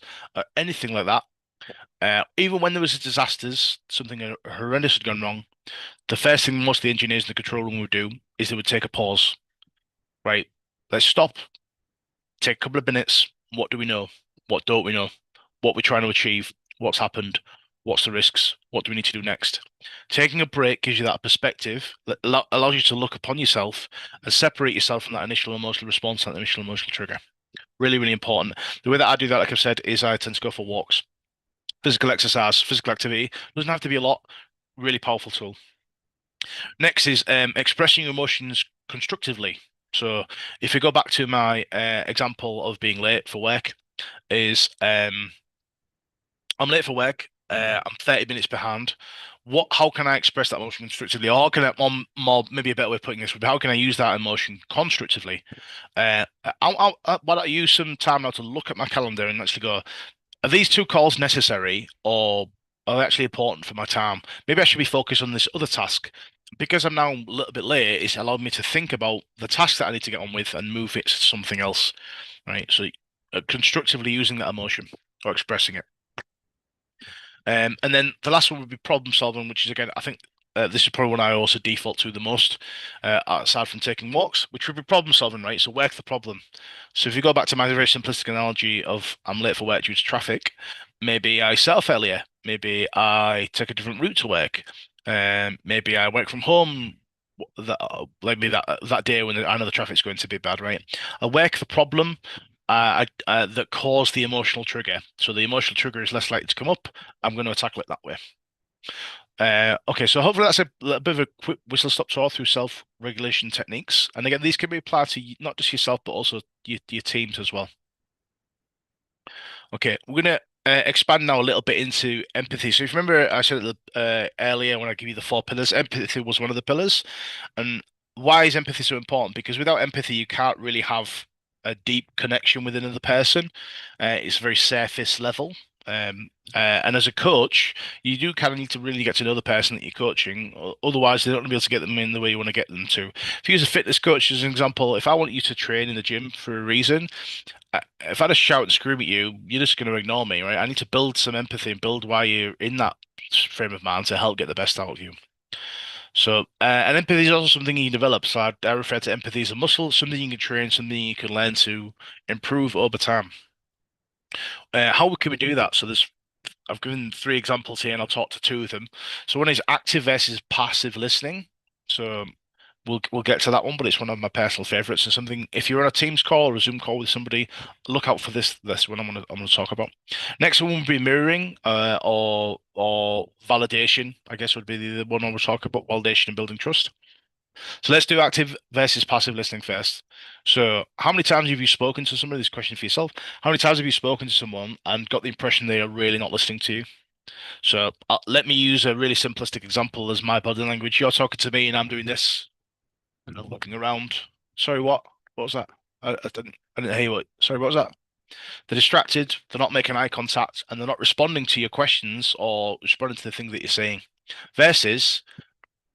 anything like that, even when there was disasters, something horrendous had gone wrong, the first thing most of the engineers in the control room would do is they would take a pause. Right, let's stop, take a couple of minutes. What do we know? What don't we know? What we're trying to achieve? What's happened? What's the risks? What do we need to do next? Taking a break gives you that perspective that allows you to look upon yourself and separate yourself from that initial emotional response, that initial emotional trigger. Really, really important. The way that I do that, like I've said, is I tend to go for walks. Physical exercise, physical activity doesn't have to be a lot. Really powerful tool. Next is expressing your emotions constructively. So if we go back to my example of being late for work, is I'm late for work. I'm 30 minutes behind. How can I express that emotion constructively? Or how can I, more, maybe a better way of putting this would be, how can I use that emotion constructively? Why don't I use some time now to look at my calendar and actually go, are these two calls necessary, or are they actually important for my time? Maybe I should be focused on this other task. Because I'm now a little bit late, it's allowed me to think about the task that I need to get on with and move it to something else, right? So constructively using that emotion or expressing it. And then the last one would be problem solving, which is, again, I think this is probably one I also default to the most, aside from taking walks, which would be problem solving, right? So work the problem. So if you go back to my very simplistic analogy of I'm late for work due to traffic, maybe I set off earlier, maybe I take a different route to work, maybe I work from home that day when I know the traffic's going to be bad, right? I work the problem that cause the emotional trigger. So the emotional trigger is less likely to come up. I'm going to tackle it that way. Okay, so hopefully that's a little bit of a quick whistle-stop tour through self-regulation techniques. And again, these can be applied to not just yourself, but also your teams as well. Okay, we're going to expand now a little bit into empathy. So if you remember, I said earlier when I give you the 4 pillars, empathy was one of the pillars. And why is empathy so important? Because without empathy, you can't really have a deep connection with another person. It's very surface level. And as a coach, you do kind of need to really get to know the person that you're coaching. Otherwise, they're not going to be able to get them in the way you want to get them to. If you use a fitness coach as an example, if I want you to train in the gym for a reason, if I just shout and scream at you, you're just going to ignore me, right? I need to build some empathy and build why you're in that frame of mind to help get the best out of you. So, and empathy is also something you can develop. So I refer to empathy as a muscle, something you can train, something you can learn to improve over time. How can we do that? So I've given 3 examples here, and I'll talk to 2 of them. So one is active versus passive listening. So we'll get to that one, but it's one of my personal favorites and something. If you're on a Teams call or a Zoom call with somebody, look out for this one. I'm gonna talk about. Next one would be mirroring, or validation. I guess would be the one I was talking about, validation and building trust. So let's do active versus passive listening first. So how many times have you spoken to somebody? This question for yourself. How many times have you spoken to someone and got the impression they are really not listening to you? So let me use a really simplistic example as my body language. You're talking to me and I'm doing this and I'm looking around. Sorry, what? What was that? I didn't hear what. Sorry, what was that? They're distracted, they're not making eye contact, and they're not responding to your questions or responding to the thing that you're saying. Versus,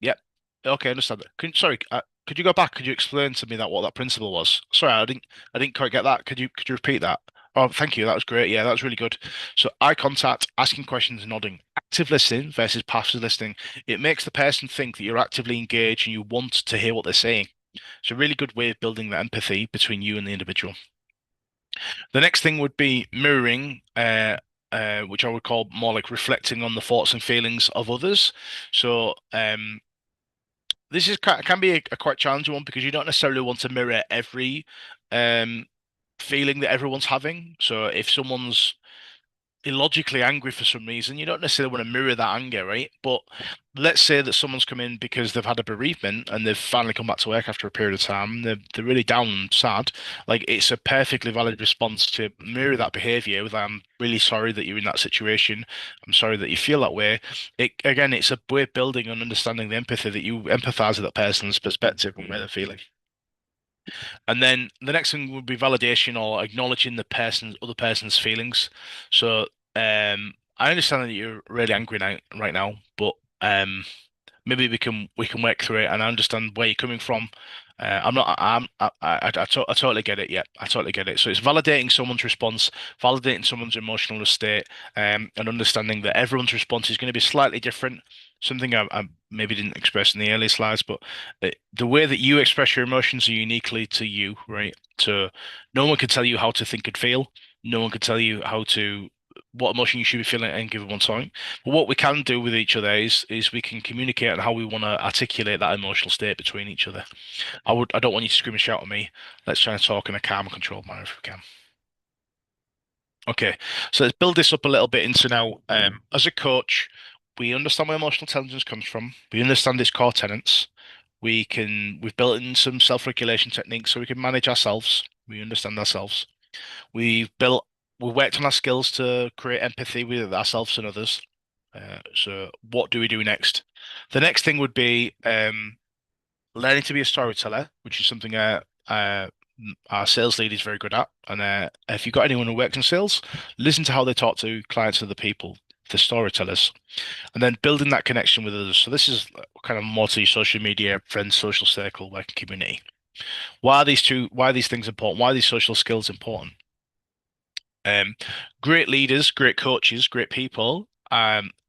yep, okay, I understand that. Sorry, could you go back? Could you explain to me what that principle was? Sorry, I didn't quite get that. Could you repeat that? Oh, thank you. That was great. Yeah, that was really good. So eye contact, asking questions, and nodding. Active listening versus passive listening. It makes the person think that you're actively engaged and you want to hear what they're saying. It's a really good way of building that empathy between you and the individual. The next thing would be mirroring, which I would call more like reflecting on the thoughts and feelings of others. So this can be a quite challenging one because you don't necessarily want to mirror every feeling that everyone's having. So if someone's illogically angry for some reason, you don't necessarily want to mirror that anger, right? But let's say that someone's come in because they've had a bereavement and they've finally come back to work after a period of time. They're really down and sad. Like it's a perfectly valid response to mirror that behavior with "I'm really sorry that you're in that situation. I'm sorry that you feel that way." It's a way of building and understanding the empathy that you empathize with that person's perspective and where they're feeling. And then the next thing would be validation or acknowledging the other person's feelings. So I understand that you're really angry right now, but maybe we can work through it, and I understand where you're coming from. I totally get it. Yeah, I totally get it. So it's validating someone's response, validating someone's emotional state, and understanding that everyone's response is going to be slightly different. Something I maybe didn't express in the earlier slides, but the way that you express your emotions are uniquely to you, right? So no one can tell you how to think and feel. No one can tell you what emotion you should be feeling at any given one time. But what we can do with each other is we can communicate on how we want to articulate that emotional state between each other. I don't want you to scream and shout at me. Let's try and talk in a calm and controlled manner if we can. Okay, so let's build this up a little bit into now. As a coach, we understand where emotional intelligence comes from. We understand its core tenets. We've built in some self-regulation techniques so we can manage ourselves. We understand ourselves. We worked on our skills to create empathy with ourselves and others. So what do we do next? The next thing would be learning to be a storyteller, which is something our sales lead is very good at. And if you've got anyone who works in sales, listen to how they talk to clients and other people, the storytellers, and then building that connection with others. So this is kind of more to your social media, friends, social circle, working community. Why are these things important? Why are these social skills important? Um, Great leaders, great coaches, great people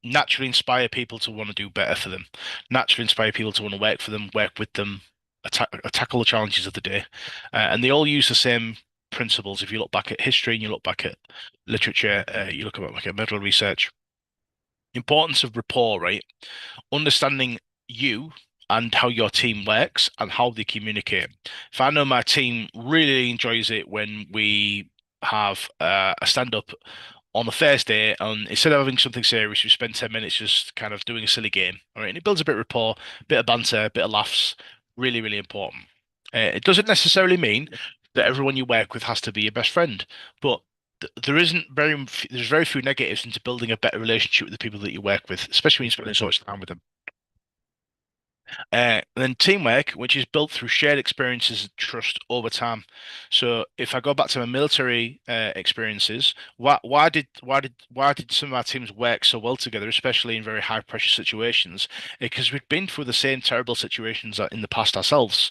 naturally inspire people to want to do better for them, naturally inspire people to want to work for them, work with them, tackle the challenges of the day. And they all use the same principles. If you look back at history and you look back at literature, you look at like medical research, importance of rapport, right? Understanding you and how your team works and how they communicate. If I know my team really enjoys it when we have a stand up on a Thursday, and instead of having something serious, we spend 10 minutes just kind of doing a silly game. All right. And it builds a bit of rapport, a bit of banter, a bit of laughs. Really, really important. It doesn't necessarily mean that everyone you work with has to be your best friend, but there's very few negatives into building a better relationship with the people that you work with, especially when you're spending so much time with them. Then teamwork, which is built through shared experiences and trust over time. So if I go back to my military experiences, why did some of our teams work so well together, especially in very high pressure situations? Because we'd been through the same terrible situations in the past ourselves.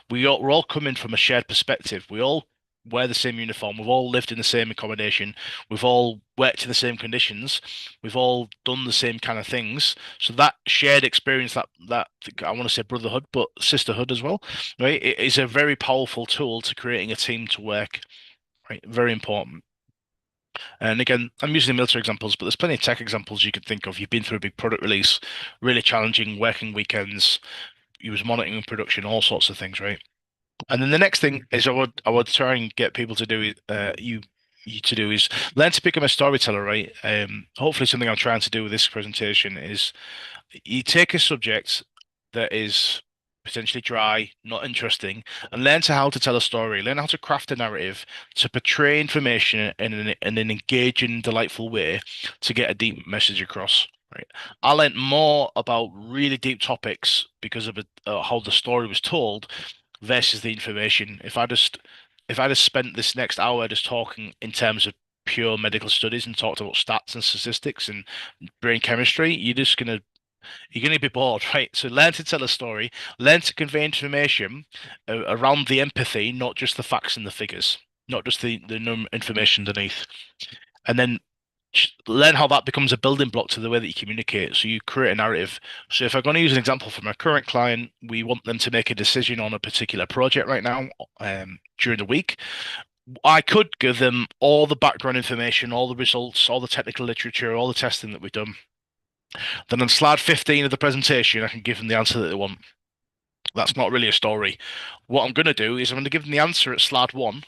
We're all coming from a shared perspective. We all wear the same uniform. We've all lived in the same accommodation. We've all worked in the same conditions. We've all done the same kind of things. So that shared experience, that I want to say brotherhood, but sisterhood as well, right? It is a very powerful tool to creating a team to work. Right, very important. And again, I'm using military examples, but there's plenty of tech examples you could think of. You've been through a big product release, really challenging working weekends. You was monitoring production, all sorts of things, right? And then the next thing is I would try and get people to do you to do is learn to become a storyteller, right? Hopefully something I'm trying to do with this presentation is you take a subject that is potentially dry, not interesting, and learn to how to tell a story, learn how to craft a narrative to portray information in an engaging, delightful way to get a deep message across. Right. I learned more about really deep topics because of how the story was told versus the information. If I just spent this next hour just talking in terms of pure medical studies and talked about stats and statistics and brain chemistry, you're gonna be bored, right? So learn to tell a story, learn to convey information around the empathy, not just the facts and the figures, not just the information underneath, and then learn how that becomes a building block to the way that you communicate. So you create a narrative. So if I'm going to use an example from a current client, we want them to make a decision on a particular project right now during the week. I could give them all the background information, all the results, all the technical literature, all the testing that we've done. Then on slide 15 of the presentation, I can give them the answer that they want. That's not really a story. What I'm going to do is I'm going to give them the answer at slide 1.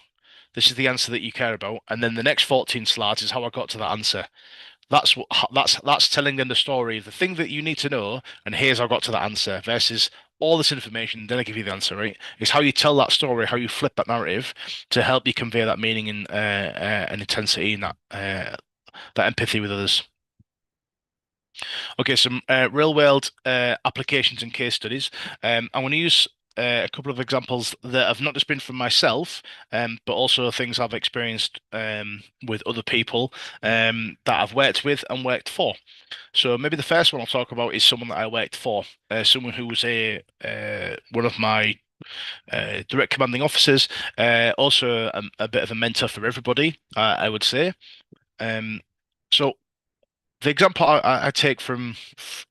This is the answer that you care about, and then the next 14 slides is how I got to that answer. That's telling them the story, the thing that you need to know, and here's how I got to that answer versus all this information, then I give you the answer, right? It's how you tell that story, how you flip that narrative to help you convey that meaning and intensity and that empathy with others. Okay, some real world applications and case studies. I'm going to use a couple of examples that have not just been from myself, but also things I've experienced with other people that I've worked with and worked for. So maybe the first one I'll talk about is someone that I worked for, someone who was one of my direct commanding officers, also a bit of a mentor for everybody, I would say. So the example I take from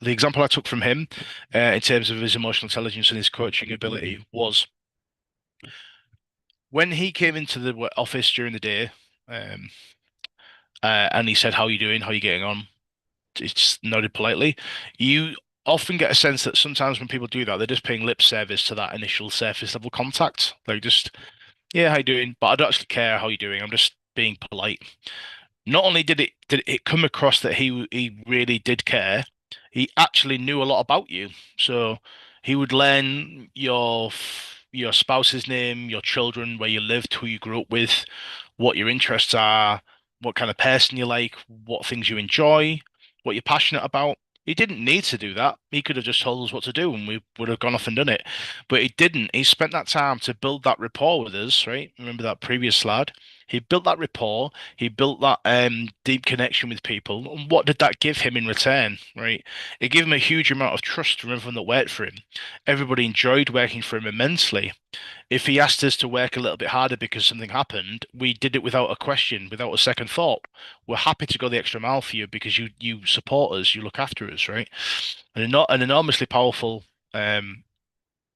the example I took from him in terms of his emotional intelligence and his coaching ability was when he came into the office during the day, um, and he said, "How are you doing? How are you getting on?" He just nodded politely. You often get a sense that sometimes when people do that, they're just paying lip service to that initial surface level contact. Like just, "Yeah, how you doing?" But I don't actually care how you're doing. I'm just being polite. Not only did it come across that he really did care, he actually knew a lot about you. So he would learn your spouse's name, your children, where you lived, who you grew up with, what your interests are, what kind of person you like, what things you enjoy. what you're passionate about. He didn't need to do that. He could have just told us what to do and we would have gone off and done it. But he didn't. He spent that time to build that rapport with us, right? Remember that previous slide? He built that rapport. He built that deep connection with people. And what did that give him in return, right? It gave him a huge amount of trust from everyone that worked for him. Everybody enjoyed working for him immensely. If he asked us to work a little bit harder because something happened, we did it without a question, without a second thought. We're happy to go the extra mile for you because you support us, you look after us, right? And not an enormously powerful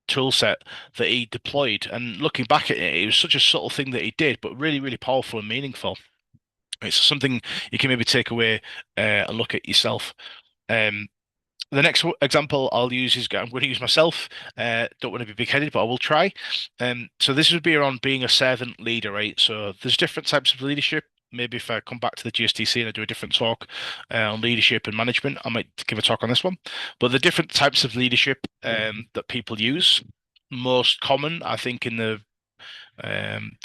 tool set that he deployed. And looking back at it, it was such a subtle thing that he did, but really, really powerful and meaningful. It's something you can maybe take away and look at yourself. Um, the next example I'll use is I'm going to use myself. Don't want to be big-headed, but I will try. So this would be around being a servant leader, right? So there's different types of leadership. Maybe if I come back to the GSDC and I do a different talk on leadership and management, I might give a talk on this one. But the different types of leadership that people use, most common, I think, in the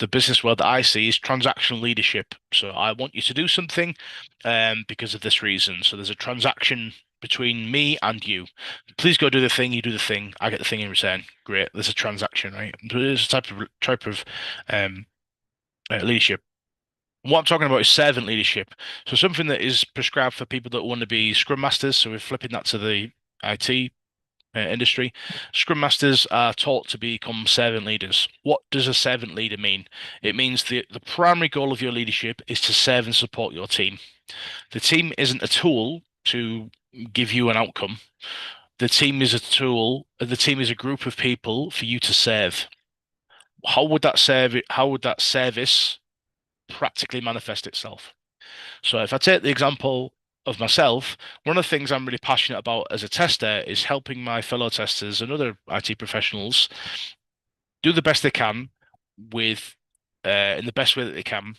business world that I see is transactional leadership. So I want you to do something because of this reason. So there's a transaction between me and you. Please go do the thing. You do the thing. I get the thing in return. Great. There's a transaction, right? There's a type of leadership. What I'm talking about is servant leadership. So something that is prescribed for people that want to be scrum masters. So we're flipping that to the IT industry. Scrum Masters are taught to become servant leaders. What does a servant leader mean? It means the primary goal of your leadership is to serve and support your team. The team isn't a tool to give you an outcome. The team is a tool, the team is a group of people for you to serve. How would that service practically manifest itself? So if I take the example of myself, one of the things I'm really passionate about as a tester is helping my fellow testers and other IT professionals do the best they can with in the best way that they can,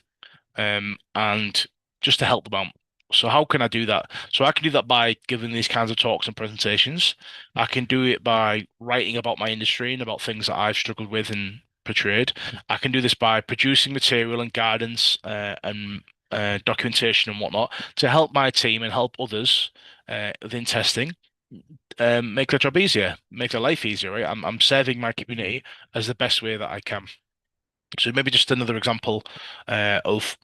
and just to help them out. So how can I do that? So I can do that by giving these kinds of talks and presentations. I can do it by writing about my industry and about things that I've struggled with and portrayed. I can do this by producing material and guidance and documentation and whatnot to help my team and help others within testing make their job easier, make their life easier, right? I'm serving my community as the best way that I can. So maybe just another example of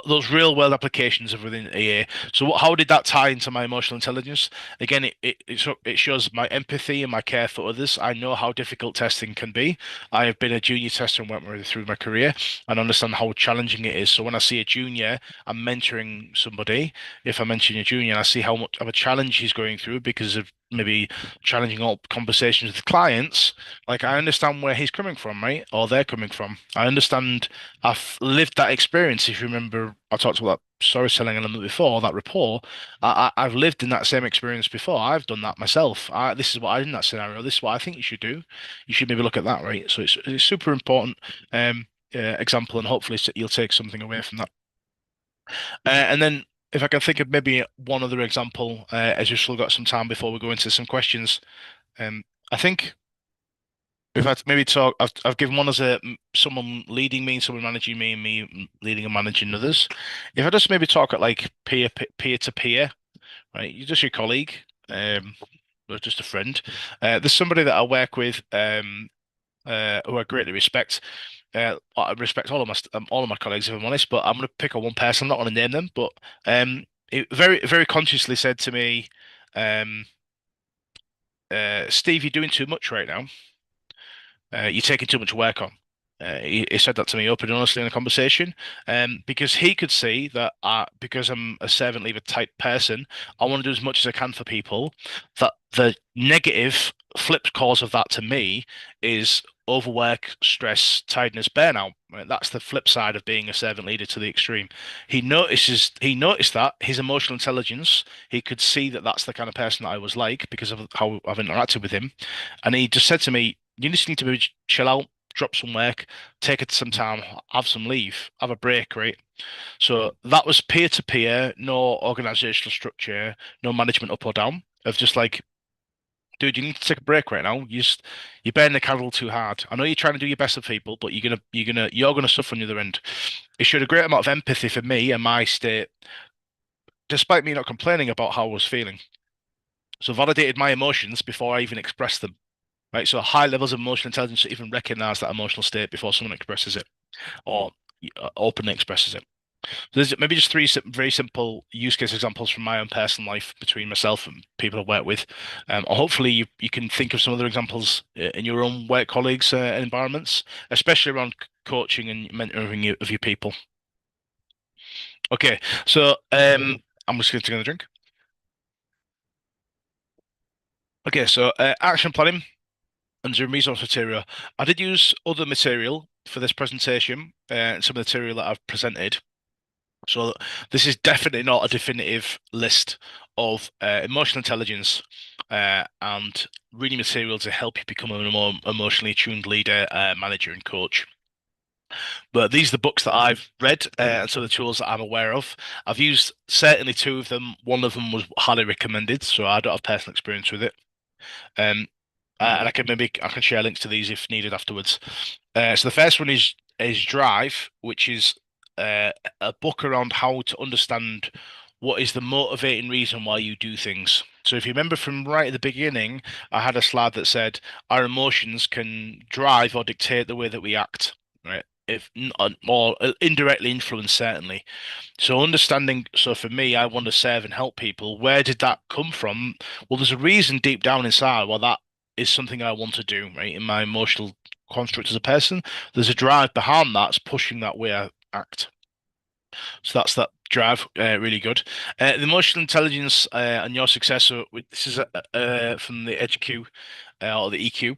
those real world applications of within AA. So how did that tie into my emotional intelligence? Again, it shows my empathy and my care for others. I know how difficult testing can be. I have been a junior tester and went through my career and understand how challenging it is. So when I see a junior, I'm mentoring somebody. If I mention a junior, I see how much of a challenge he's going through because of maybe challenging all conversations with clients. Like I understand where he's coming from, right? Or they're coming from. I understand I've lived that experience. If you remember, I talked about that storytelling element before, that rapport. I've lived in that same experience before. I've done that myself. This is what I did in that scenario. This is what I think you should do. You should maybe look at that, right? So it's super important example, and hopefully you'll take something away from that. And then if I can think of maybe one other example, as we've still got some time before we go into some questions. I think if I maybe talk, I've given one as someone leading me, someone managing me, and me leading and managing others. If I just maybe talk at like peer to peer, right? You're just your colleague, or just a friend. There's somebody that I work with, who I greatly respect. I respect all of my colleagues, if I'm honest, but I'm going to pick on one person. I'm not going to name them, but it very very consciously said to me, um, "Steve, you're doing too much right now. You're taking too much work on." He said that to me open and honestly in a conversation, because he could see that because I'm a servant leader type person, I want to do as much as I can for people. That the negative flip cause of that to me is overwork, stress, tiredness, burnout. Right? That's the flip side of being a servant leader to the extreme. He noticed that his emotional intelligence, he could see that that's the kind of person that I was like because of how I've interacted with him, and he just said to me, "You just need to be chill out, drop some work, take it some time, have some leave, have a break, right?" So that was peer to peer, no organizational structure, no management up or down, of just like, dude, you need to take a break right now. You're burning the candle too hard. I know you're trying to do your best for people, but you're gonna suffer on the other end. It showed a great amount of empathy for me and my state. despite me not complaining about how I was feeling. So validated my emotions before I even expressed them. Right. So high levels of emotional intelligence to even recognize that emotional state before someone expresses it or openly expresses it. So there's maybe just three very simple use case examples from my own personal life between myself and people I've worked with. Or hopefully you can think of some other examples in your own work colleagues and environments, especially around coaching and mentoring of your people. Okay, so I'm just going to take a drink. Okay, so action planning and Zoom resource material. I did use other material for this presentation, some of the material that I've presented. So this is definitely not a definitive list of emotional intelligence and reading material to help you become a more emotionally tuned leader, manager, and coach. But these are the books that I've read and some of the tools that I'm aware of. I've used certainly two of them. One of them was highly recommended, so I don't have personal experience with it. Um, and I can share links to these if needed afterwards. So the first one is Drive, which is a book around how to understand what is the motivating reason why you do things. So if you remember from right at the beginning, I had a slide that said our emotions can drive or dictate the way that we act, right? If or indirectly influence, certainly. So understanding, so for me, I want to serve and help people. Where did that come from? Well, there's a reason deep down inside why that is something I want to do, right? In my emotional construct as a person, there's a drive behind that's pushing that way I act. So that's that drive, really good. The emotional intelligence and your success. So this is from the EdgeQ or the EQ.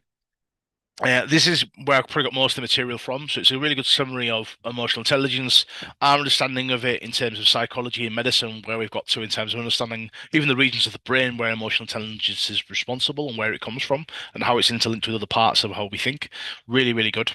This is where I probably got most of the material from. So it's a really good summary of emotional intelligence, our understanding of it in terms of psychology and medicine, where we've got to in terms of understanding even the regions of the brain where emotional intelligence is responsible and where it comes from and how it's interlinked with other parts of how we think. Really, really good.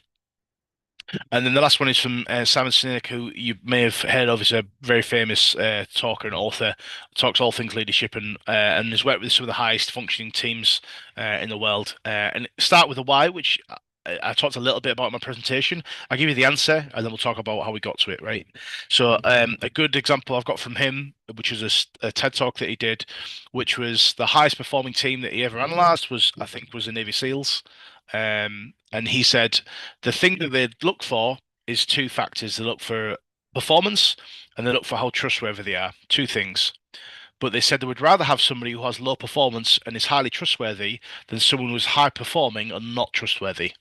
And then the last one is from Simon Sinek, who you may have heard of. Is a very famous talker and author. Talks all things leadership and has worked with some of the highest functioning teams in the world. And start with the why, which I talked a little bit about in my presentation. I'll give you the answer, and then we'll talk about how we got to it. Right. So a good example I've got from him, which was a TED talk that he did, which was the highest performing team that he ever analysed was, I think, was the Navy SEALs. And he said the thing that they look for is two factors. They look for performance and they look for how trustworthy they are. Two things. But they said they would rather have somebody who has low performance and is highly trustworthy than someone who's high performing and not trustworthy.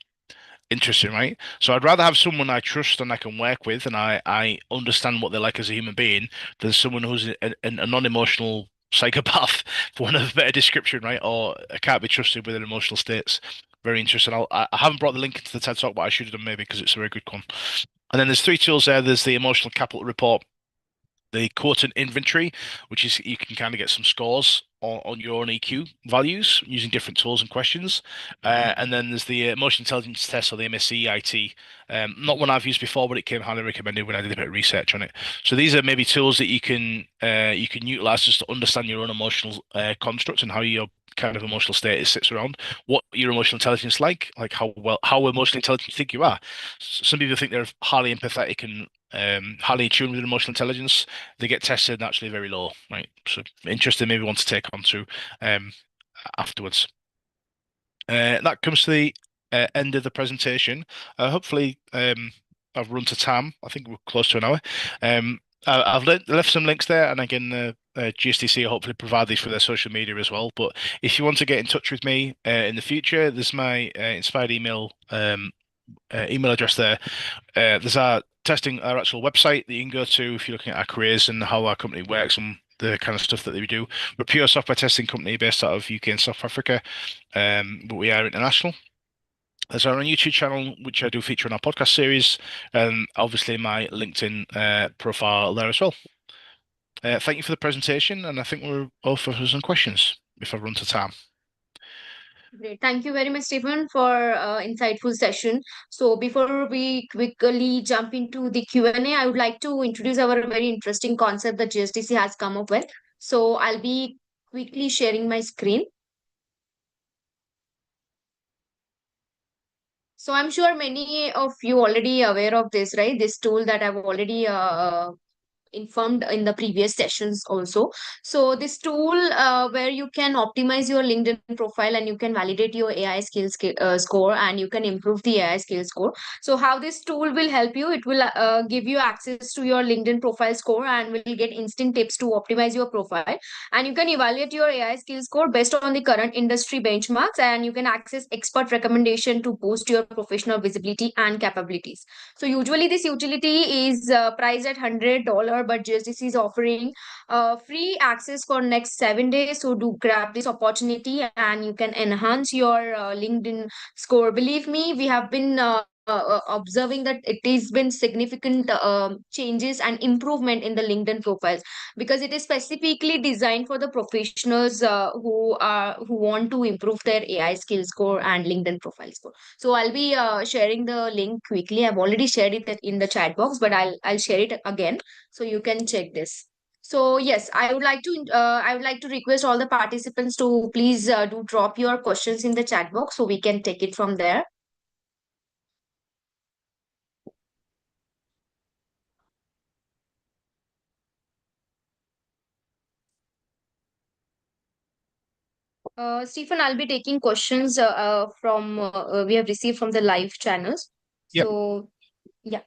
Interesting, right? So I'd rather have someone I trust and I can work with and I understand what they're like as a human being than someone who's a non-emotional psychopath, for want of a better description, right? Or can't be trusted with their emotional states. Very interesting. I haven't brought the link into the TED Talk, but I should have done maybe because it's a very good one. And then there's three tools there. There's the emotional capital report, the quotient inventory, which is you can kind of get some scores on your own EQ values using different tools and questions. And then there's the emotional intelligence test or the MSCIT. Not one I've used before, but it came highly recommended when I did a bit of research on it. So these are maybe tools that you can utilize just to understand your own emotional construct and how your kind of emotional state sits around what your emotional intelligence like how emotionally intelligent you think you are. Some people think they're highly empathetic and highly attuned with emotional intelligence. They get tested naturally very low, right? So interesting, maybe want to take on to afterwards. That comes to the end of the presentation. Hopefully, I've run to time. I think we're close to an hour. I've left some links there, and again, GSDC will hopefully provide these for their social media as well. But if you want to get in touch with me in the future, there's my inspired email email address there. There's our actual website that you can go to if you're looking at our careers and how our company works and the kind of stuff that we do. We're a pure software testing company based out of UK and South Africa, but we are international. There's our own YouTube channel, which I do feature in our podcast series, and obviously my LinkedIn profile there as well. Thank you for the presentation, and I think we're open for some questions if I run to time. Great. Thank you very much, Stephen, for insightful session. So before we quickly jump into the Q&A, I would like to introduce our very interesting concept that GSDC has come up with. So I'll be quickly sharing my screen. So I'm sure many of you already aware of this, right? This tool that I've already informed in the previous sessions also. So this tool where you can optimize your LinkedIn profile and you can validate your AI skills score, and you can improve the AI skills score. So how this tool will help you? It will give you access to your LinkedIn profile score and will get instant tips to optimize your profile. And you can evaluate your AI skills score based on the current industry benchmarks, and you can access expert recommendation to boost your professional visibility and capabilities. So usually this utility is priced at $100, but GSDC is offering free access for next 7 days. So do grab this opportunity and you can enhance your LinkedIn score. Believe me, we have been observing that it has been significant changes and improvement in the LinkedIn profiles, because it is specifically designed for the professionals who want to improve their AI skill score and LinkedIn profile score. So I'll be sharing the link quickly. I've already shared it in the chat box, but I'll share it again so you can check this. So yes, I would like to request all the participants to please do drop your questions in the chat box so we can take it from there. Stephen, I'll be taking questions from we have received from the live channels. Yep. So yeah,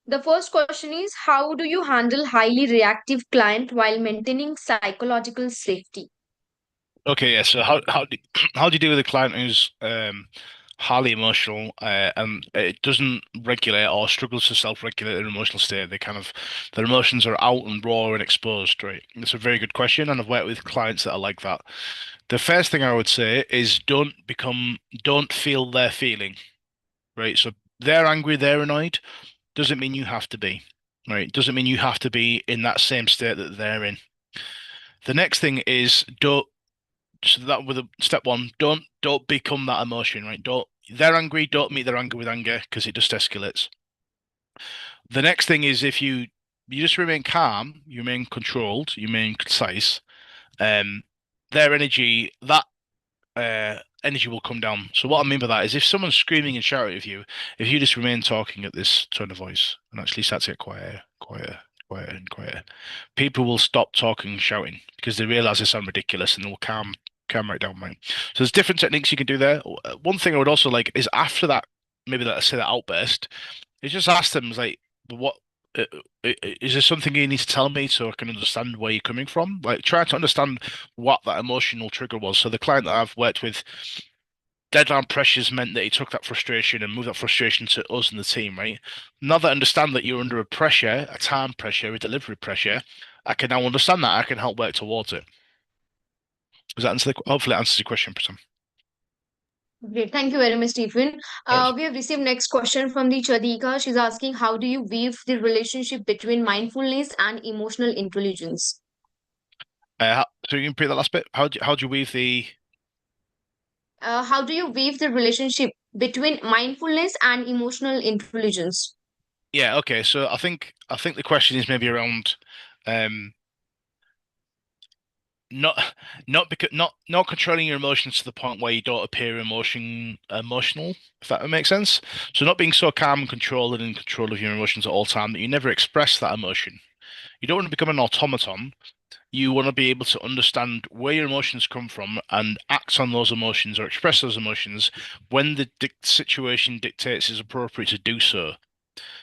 the first question is, how do you handle highly reactive client while maintaining psychological safety? Okay, yeah. So how do you deal with a client who's highly emotional and it doesn't regulate or struggles to self-regulate their emotional state? Their emotions are out and raw and exposed, right? It's a very good question, and I've worked with clients that are like that. The first thing I would say is don't feel their feeling, right? So they're angry, they're annoyed, doesn't mean you have to be, right? Doesn't mean you have to be in that same state that they're in. The next thing is don't so that with step one, don't become that emotion, right? Don't they're angry, don't meet their anger with anger because it just escalates. The next thing is if you just remain calm, you remain controlled, you remain concise, um, their energy will come down. So what I mean by that is if someone's screaming and shouting at you, if you just remain talking at this tone of voice and actually start to get quieter, quieter, quieter, and quieter, people will stop talking and shouting because they realize they sound ridiculous and they'll calm right down, right? So there's different techniques you can do there. One thing I would also like is after that, maybe let's say that outburst, is just ask them like, what uh, is there something you need to tell me so I can understand where you're coming from? Like, try to understand what that emotional trigger was. So the client that I've worked with, deadline pressures meant that he took that frustration and moved that frustration to us and the team, right? Now that I understand that you're under a pressure, a time pressure, a delivery pressure, I can now understand that. I can help work towards it. Does that answer hopefully it answers your question, Prasam? Great. Thank you very much, Stephen. We have received next question from the Chadika. She's asking, how do you weave the relationship between mindfulness and emotional intelligence? So you can repeat that last bit. How do you weave the How do you weave the relationship between mindfulness and emotional intelligence? Yeah, okay. So I think the question is maybe around um not not controlling your emotions to the point where you don't appear emotional, if that makes sense. So not being so calm and controlled and in control of your emotions at all time that you never express that emotion. You don't want to become an automaton. You want to be able to understand where your emotions come from and act on those emotions or express those emotions when the situation dictates it's appropriate to do so.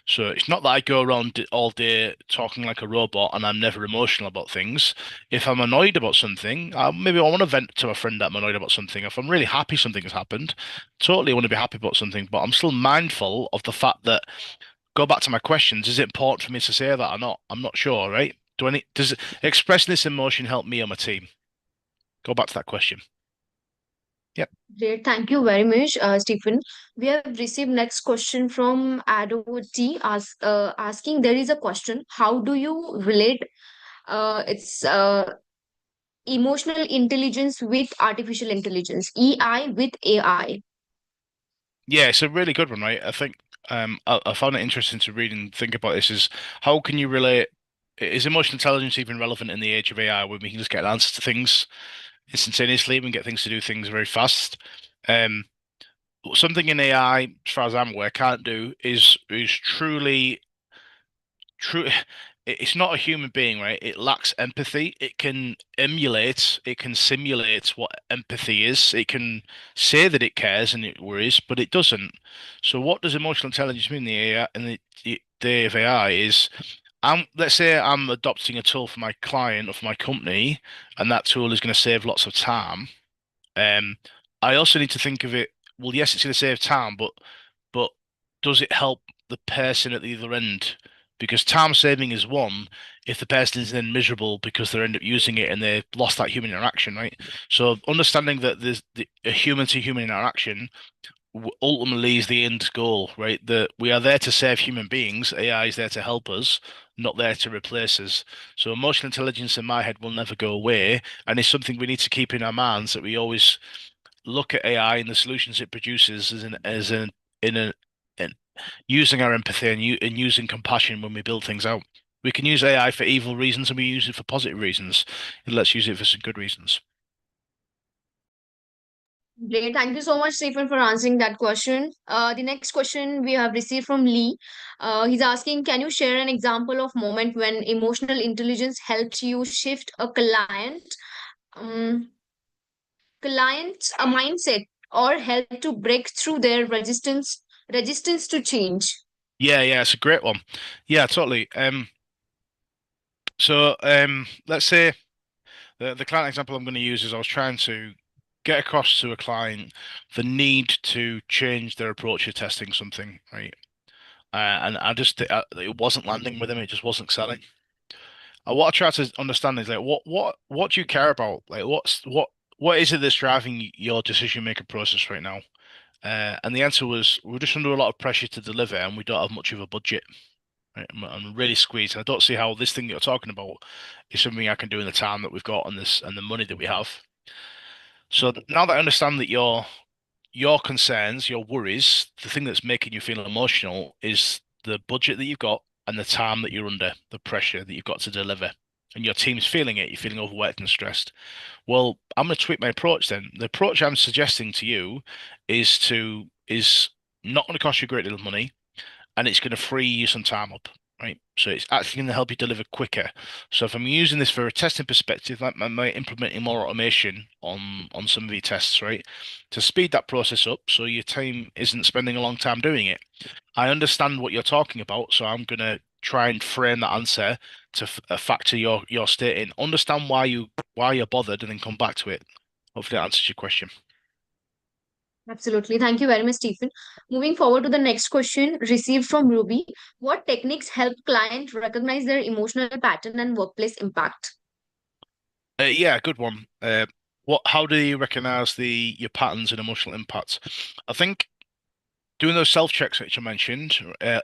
So it's not that I go around all day talking like a robot and I'm never emotional about things. If I'm annoyed about something, maybe I want to vent to a friend that I'm annoyed about something. If I'm really happy something has happened, totally want to be happy about something, but I'm still mindful of the fact that, go back to my questions, is it important for me to say that or not? I'm not sure, right? Does expressing this emotion help me or my team? Go back to that question. Yep. Great. Thank you very much, Stephen. We have received next question from Ado T asking, there is a question, how do you relate it's emotional intelligence with artificial intelligence, EI with AI? Yeah, it's a really good one, right? I think I found it interesting to read and think about this is how can you relate is emotional intelligence even relevant in the age of AI when we can just get an answer to things instantaneously and get things to do things very fast? Um, something in AI, as far as I'm aware, can't do is truly true it's not a human being, right? It lacks empathy. It can emulate, it can simulate what empathy is. It can say that it cares and it worries, but it doesn't. So what does emotional intelligence mean in the AI in the day of AI is let's say I'm adopting a tool for my client or for my company, and that tool is going to save lots of time. Um, I also need to think of it, well, yes, it's going to save time, but does it help the person at the other end? Because time saving is one if the person is then miserable because they end up using it and they've lost that human interaction, right? So understanding that a human to human interaction ultimately is the end goal, right? That we are there to serve human beings. AI is there to help us, not there to replace us. So emotional intelligence in my head will never go away, and it's something we need to keep in our minds that we always look at AI and the solutions it produces as an in a in using our empathy and using compassion when we build things out. We can use AI for evil reasons and we use it for positive reasons. Let's use it for some good reasons. Great. Thank you so much, Stephen, for answering that question. The next question we have received from Lee. He's asking, can you share an example of moment when emotional intelligence helped you shift a um, client's a mindset or help to break through their resistance to change? Yeah, it's a great one. Yeah, totally. Let's say the client example I'm going to use is I was trying to get across to a client the need to change their approach to testing something, right? And it wasn't landing with him. It just wasn't selling. What I try to understand is like what do you care about? Like what is it that's driving your decision making process right now? And the answer was we're just under a lot of pressure to deliver, and we don't have much of a budget. Right? I'm really squeezed. I don't see how this thing that you're talking about is something I can do in the time that we've got and this and the money that we have. So now that I understand that your concerns, your worries, the thing that's making you feel emotional is the budget that you've got and the time that you're under, the pressure that you've got to deliver. And your team's feeling it, you're feeling overworked and stressed. Well, I'm going to tweak my approach then. The approach I'm suggesting to you is not going to cost you a great deal of money and it's going to free you some time up, right? So it's actually going to help you deliver quicker. So if I'm using this for a testing perspective, like I might implementing more automation on some of your tests, right, to speed that process up, so your team isn't spending a long time doing it. I understand what you're talking about, so I'm going to try and frame that answer to factor your state in. Understand why you're bothered, and then come back to it. Hopefully that answers your question. Absolutely. Thank you very much, Stephen. Moving forward to the next question received from Ruby. What techniques help client recognize their emotional pattern and workplace impact? Yeah, good one. How do you recognize your patterns and emotional impacts? I think doing those self checks which I mentioned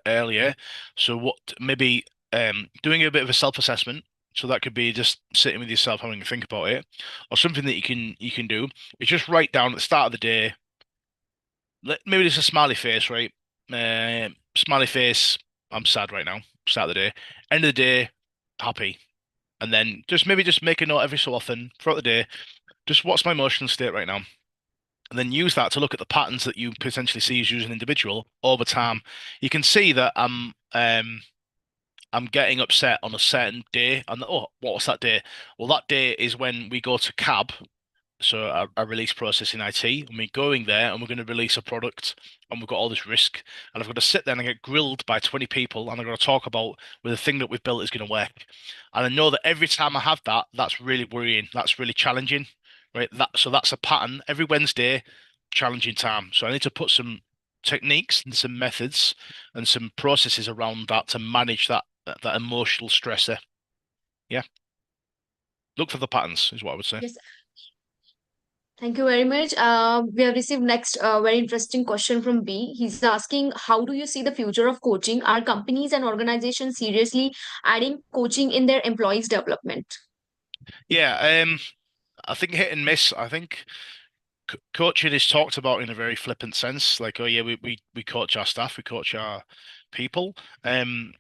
earlier. So what maybe doing a bit of a self assessment. So that could be just sitting with yourself, having a think about it, or something that you can do is just write down at the start of the day. Maybe just a smiley face, right? Smiley face. I'm sad right now. Start of the day. End of the day, happy. And then just make a note every so often throughout the day. Just what's my emotional state right now? And then use that to look at the patterns that you potentially see as you as an individual over time. You can see that I'm getting upset on a certain day, and oh, what was that day? Well, that day is when we go to cab, so a release process in IT, and we're going there and we're going to release a product, and we've got all this risk, and I've got to sit there and get grilled by 20 people, and I've got to talk about whether the thing that we've built is going to work. And I know that every time I have that, that's really worrying, that's really challenging, right? That's a pattern. Every Wednesday, challenging time. So I need to put some techniques and some methods and some processes around that to manage that emotional stressor. Yeah. Look for the patterns is what I would say. Yes, thank you very much. We have received next very interesting question from B. He's asking, how do you see the future of coaching? Are companies and organizations seriously adding coaching in their employees' development? Yeah, I think hit and miss. I think coaching is talked about in a very flippant sense, like, oh yeah, we coach our staff, we coach our people. When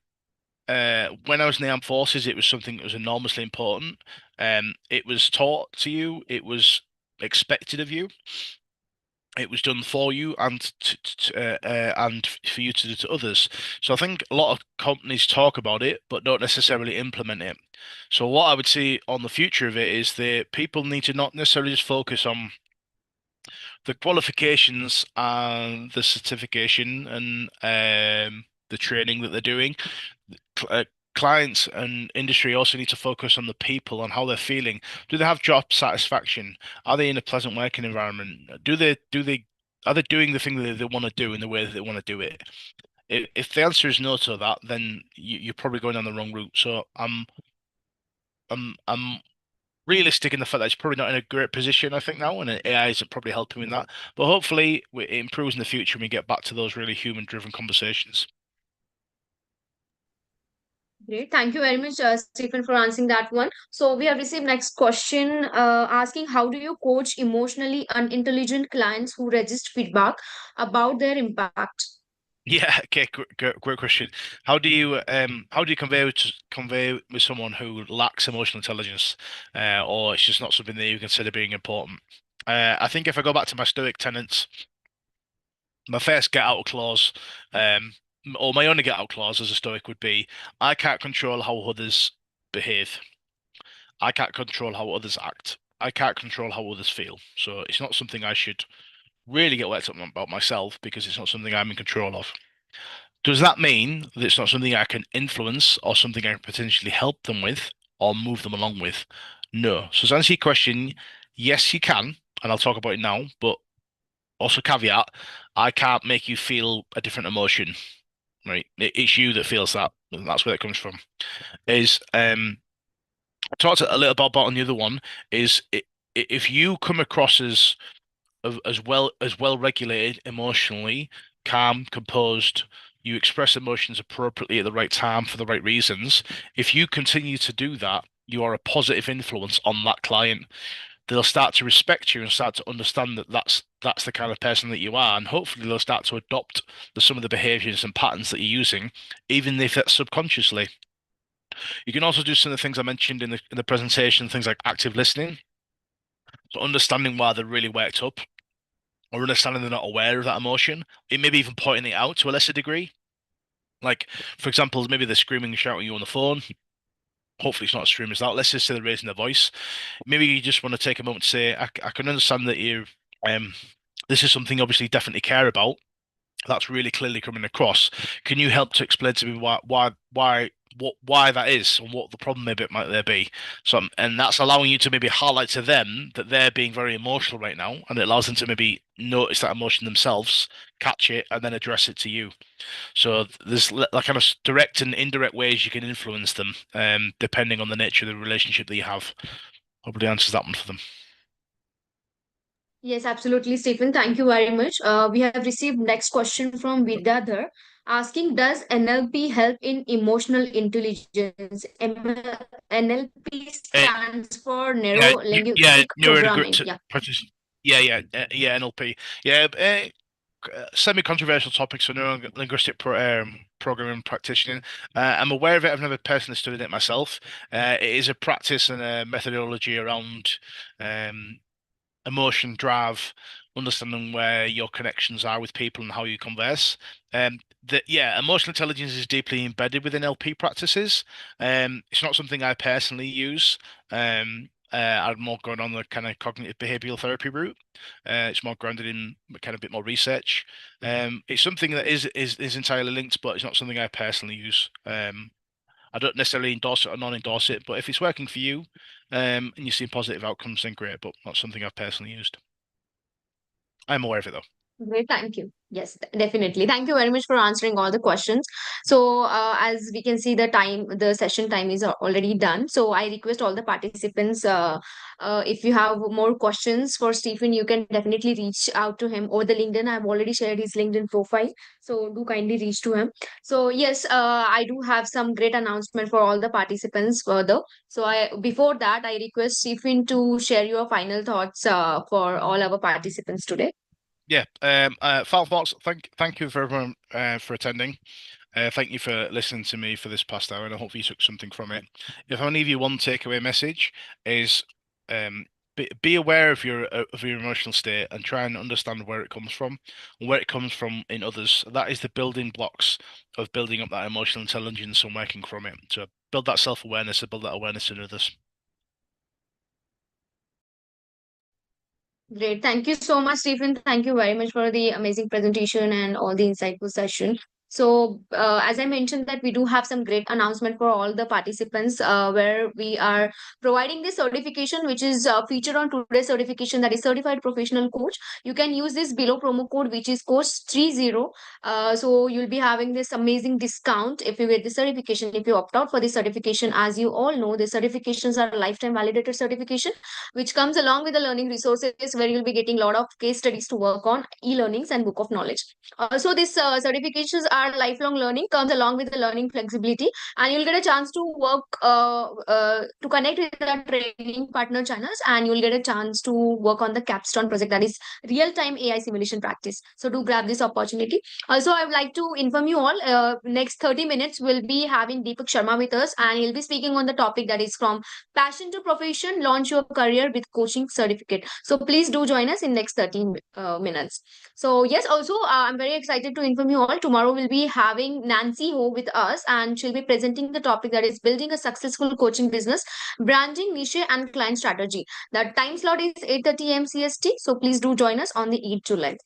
I was in the armed forces, it was something that was enormously important. It was taught to you, it was expected of you. it was done for you and and for you to do to others. So I think a lot of companies talk about it but don't necessarily implement it. So what I would say on the future of it is that people need to not necessarily just focus on the qualifications and the certification and the training that they're doing. Clients and industry also need to focus on the people and how they're feeling. Do they have job satisfaction? Are they in a pleasant working environment? Do they are they doing the thing that they want to do in the way that they want to do it? If the answer is no to that, then you're probably going down the wrong route. So I'm realistic in the fact that it's probably not in a great position, I think, now, and AI isn't probably helping with that. But hopefully, it improves in the future and we get back to those really human-driven conversations. Great. Thank you very much, Stephen, for answering that one. So we have received next question asking, how do you coach emotionally unintelligent clients who resist feedback about their impact? Yeah, okay, great question. How do you convey with someone who lacks emotional intelligence, or it's just not something that you consider being important? I think if I go back to my Stoic tenets, my first get out clause, um, or my only get out clause as a Stoic would be, I can't control how others behave. I can't control how others act. I can't control how others feel. So it's not something I should really get worked up about myself because it's not something I'm in control of. Does that mean that it's not something I can influence or something I can potentially help them with or move them along with? No. So to answer your question, yes, you can, and I'll talk about it now, but also caveat, I can't make you feel a different emotion, right? It's you that feels that. And that's where it comes from. Is I talked a little about on the other one is if you come across as well regulated emotionally, calm, composed, you express emotions appropriately at the right time for the right reasons. If you continue to do that, you are a positive influence on that client. They'll start to respect you and start to understand that that's the kind of person that you are, and hopefully they'll start to adopt some of the behaviors and patterns that you're using, even if that's subconsciously. You can also do some of the things I mentioned in the presentation, things like active listening, so understanding why they're really worked up or understanding they're not aware of that emotion. It maybe even pointing it out to a lesser degree. Like, for example, maybe they're screaming and shouting at you on the phone. Hopefully, it's not as extreme as that. Let's just say they're raising their voice. Maybe you just want to take a moment to say, I can understand that um, this is something you obviously definitely care about. That's really clearly coming across. Can you help to explain to me why that is and what the problem maybe might there be? So, and that's allowing you to maybe highlight to them that they're being very emotional right now, and it allows them to maybe notice that emotion themselves, catch it, and then address it to you. So there's like kind of direct and indirect ways you can influence them, depending on the nature of the relationship that you have. Hopefully answers that one for them. Yes, absolutely, Stephen. Thank you very much. We have received next question from Vidyadhar asking, does NLP help in emotional intelligence? NLP Uh, stands for yeah, Neuro yeah, Linguistic Programming. neurolinguistic Yeah. practice. Yeah, NLP. Yeah, semi-controversial topics for neuro-linguistic programming practitioning. I'm aware of it. I've never personally studied it myself. It is a practice and a methodology around um, emotion drive, understanding where your connections are with people and how you converse. That yeah, emotional intelligence is deeply embedded within LP practices. It's not something I personally use. I'm more going on the kind of cognitive behavioral therapy route. It's more grounded in kind of a bit more research. It's something that is entirely linked, but it's not something I personally use. I don't necessarily endorse it or non-endorse it, but if it's working for you, and you're seeing positive outcomes, then great, but not something I've personally used. I'm aware of it though. Great, thank you. Yes, definitely. Thank you very much for answering all the questions. So, as we can see, the session time is already done. So, I request all the participants, if you have more questions for Stephen, you can definitely reach out to him over the LinkedIn. I've already shared his LinkedIn profile. So, do kindly reach to him. So, yes, I do have some great announcement for all the participants further. So, before that, I request Stephen to share your final thoughts for all our participants today. Yeah. Final thoughts. Thank you for everyone for attending. Thank you for listening to me for this past hour, and I hope you took something from it. If I leave you one takeaway message, is be aware of your emotional state and try and understand where it comes from and where it comes from in others. That is the building blocks of building up that emotional intelligence and working from it. So build that self-awareness and build that awareness in others. Great. Thank you so much, Stephen. Thank you very much for the amazing presentation and all the insightful session. So, as I mentioned that we do have some great announcement for all the participants where we are providing this certification, which is featured on today's certification, that is Certified Professional Coach. You can use this below promo code, which is coach30. So you'll be having this amazing discount if you get the certification, if you opt out for the certification. As you all know, the certifications are lifetime validated certification, which comes along with the learning resources where you'll be getting a lot of case studies to work on, e-learnings and book of knowledge. Also, these certifications are lifelong learning, comes along with the learning flexibility, and you'll get a chance to work to connect with the training partner channels, and you'll get a chance to work on the capstone project, that is real-time AI simulation practice. So do grab this opportunity. Also, I would like to inform you all, next 30 minutes we'll be having Deepak Sharma with us, and he'll be speaking on the topic that is from passion to profession, launch your career with coaching certificate. So please do join us in next 13 minutes. So yes, also I'm very excited to inform you all. Tomorrow we'll be having Nancy Ho with us, and she'll be presenting the topic that is building a successful coaching business, branding, niche, and client strategy. The time slot is 8:30 a.m. CST. So please do join us on the 8th July.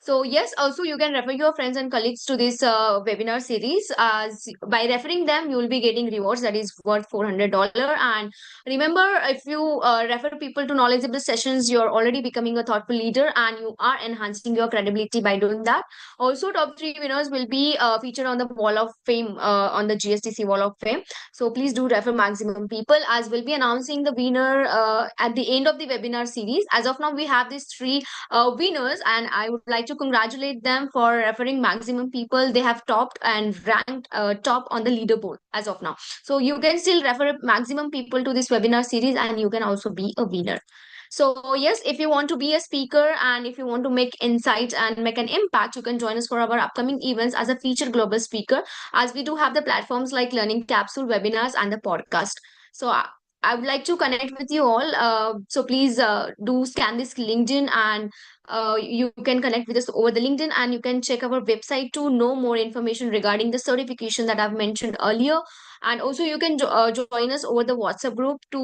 So yes, also you can refer your friends and colleagues to this webinar series. As by referring them, you will be getting rewards that is worth $400. And remember, if you refer people to knowledgeable sessions, you're already becoming a thoughtful leader and you are enhancing your credibility by doing that. Also, top 3 winners will be featured on the Wall of Fame, on the GSDC Wall of Fame. So please do refer maximum people, as we'll be announcing the winner at the end of the webinar series. As of now, we have these 3 winners, and I would like to congratulate them for referring maximum people. They have topped and ranked top on the leaderboard as of now. So you can still refer maximum people to this webinar series, and you can also be a winner. So yes, if you want to be a speaker and if you want to make insights and make an impact, you can join us for our upcoming events as a featured global speaker, as we do have the platforms like Learning Capsule, webinars, and the podcast. So I would like to connect with you all. So please do scan this LinkedIn, and you can connect with us over the LinkedIn, and you can check our website to know more information regarding the certification that I've mentioned earlier. And also you can join us over the WhatsApp group to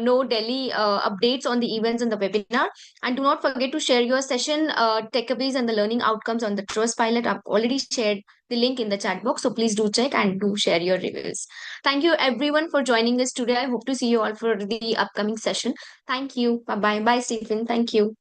know daily updates on the events and the webinar. And do not forget to share your session takeaways and the learning outcomes on the Trustpilot. I've already shared the link in the chat box. So please do check and do share your reviews. Thank you everyone for joining us today. I hope to see you all for the upcoming session. Thank you. Bye-bye. Bye, Stephen. Thank you.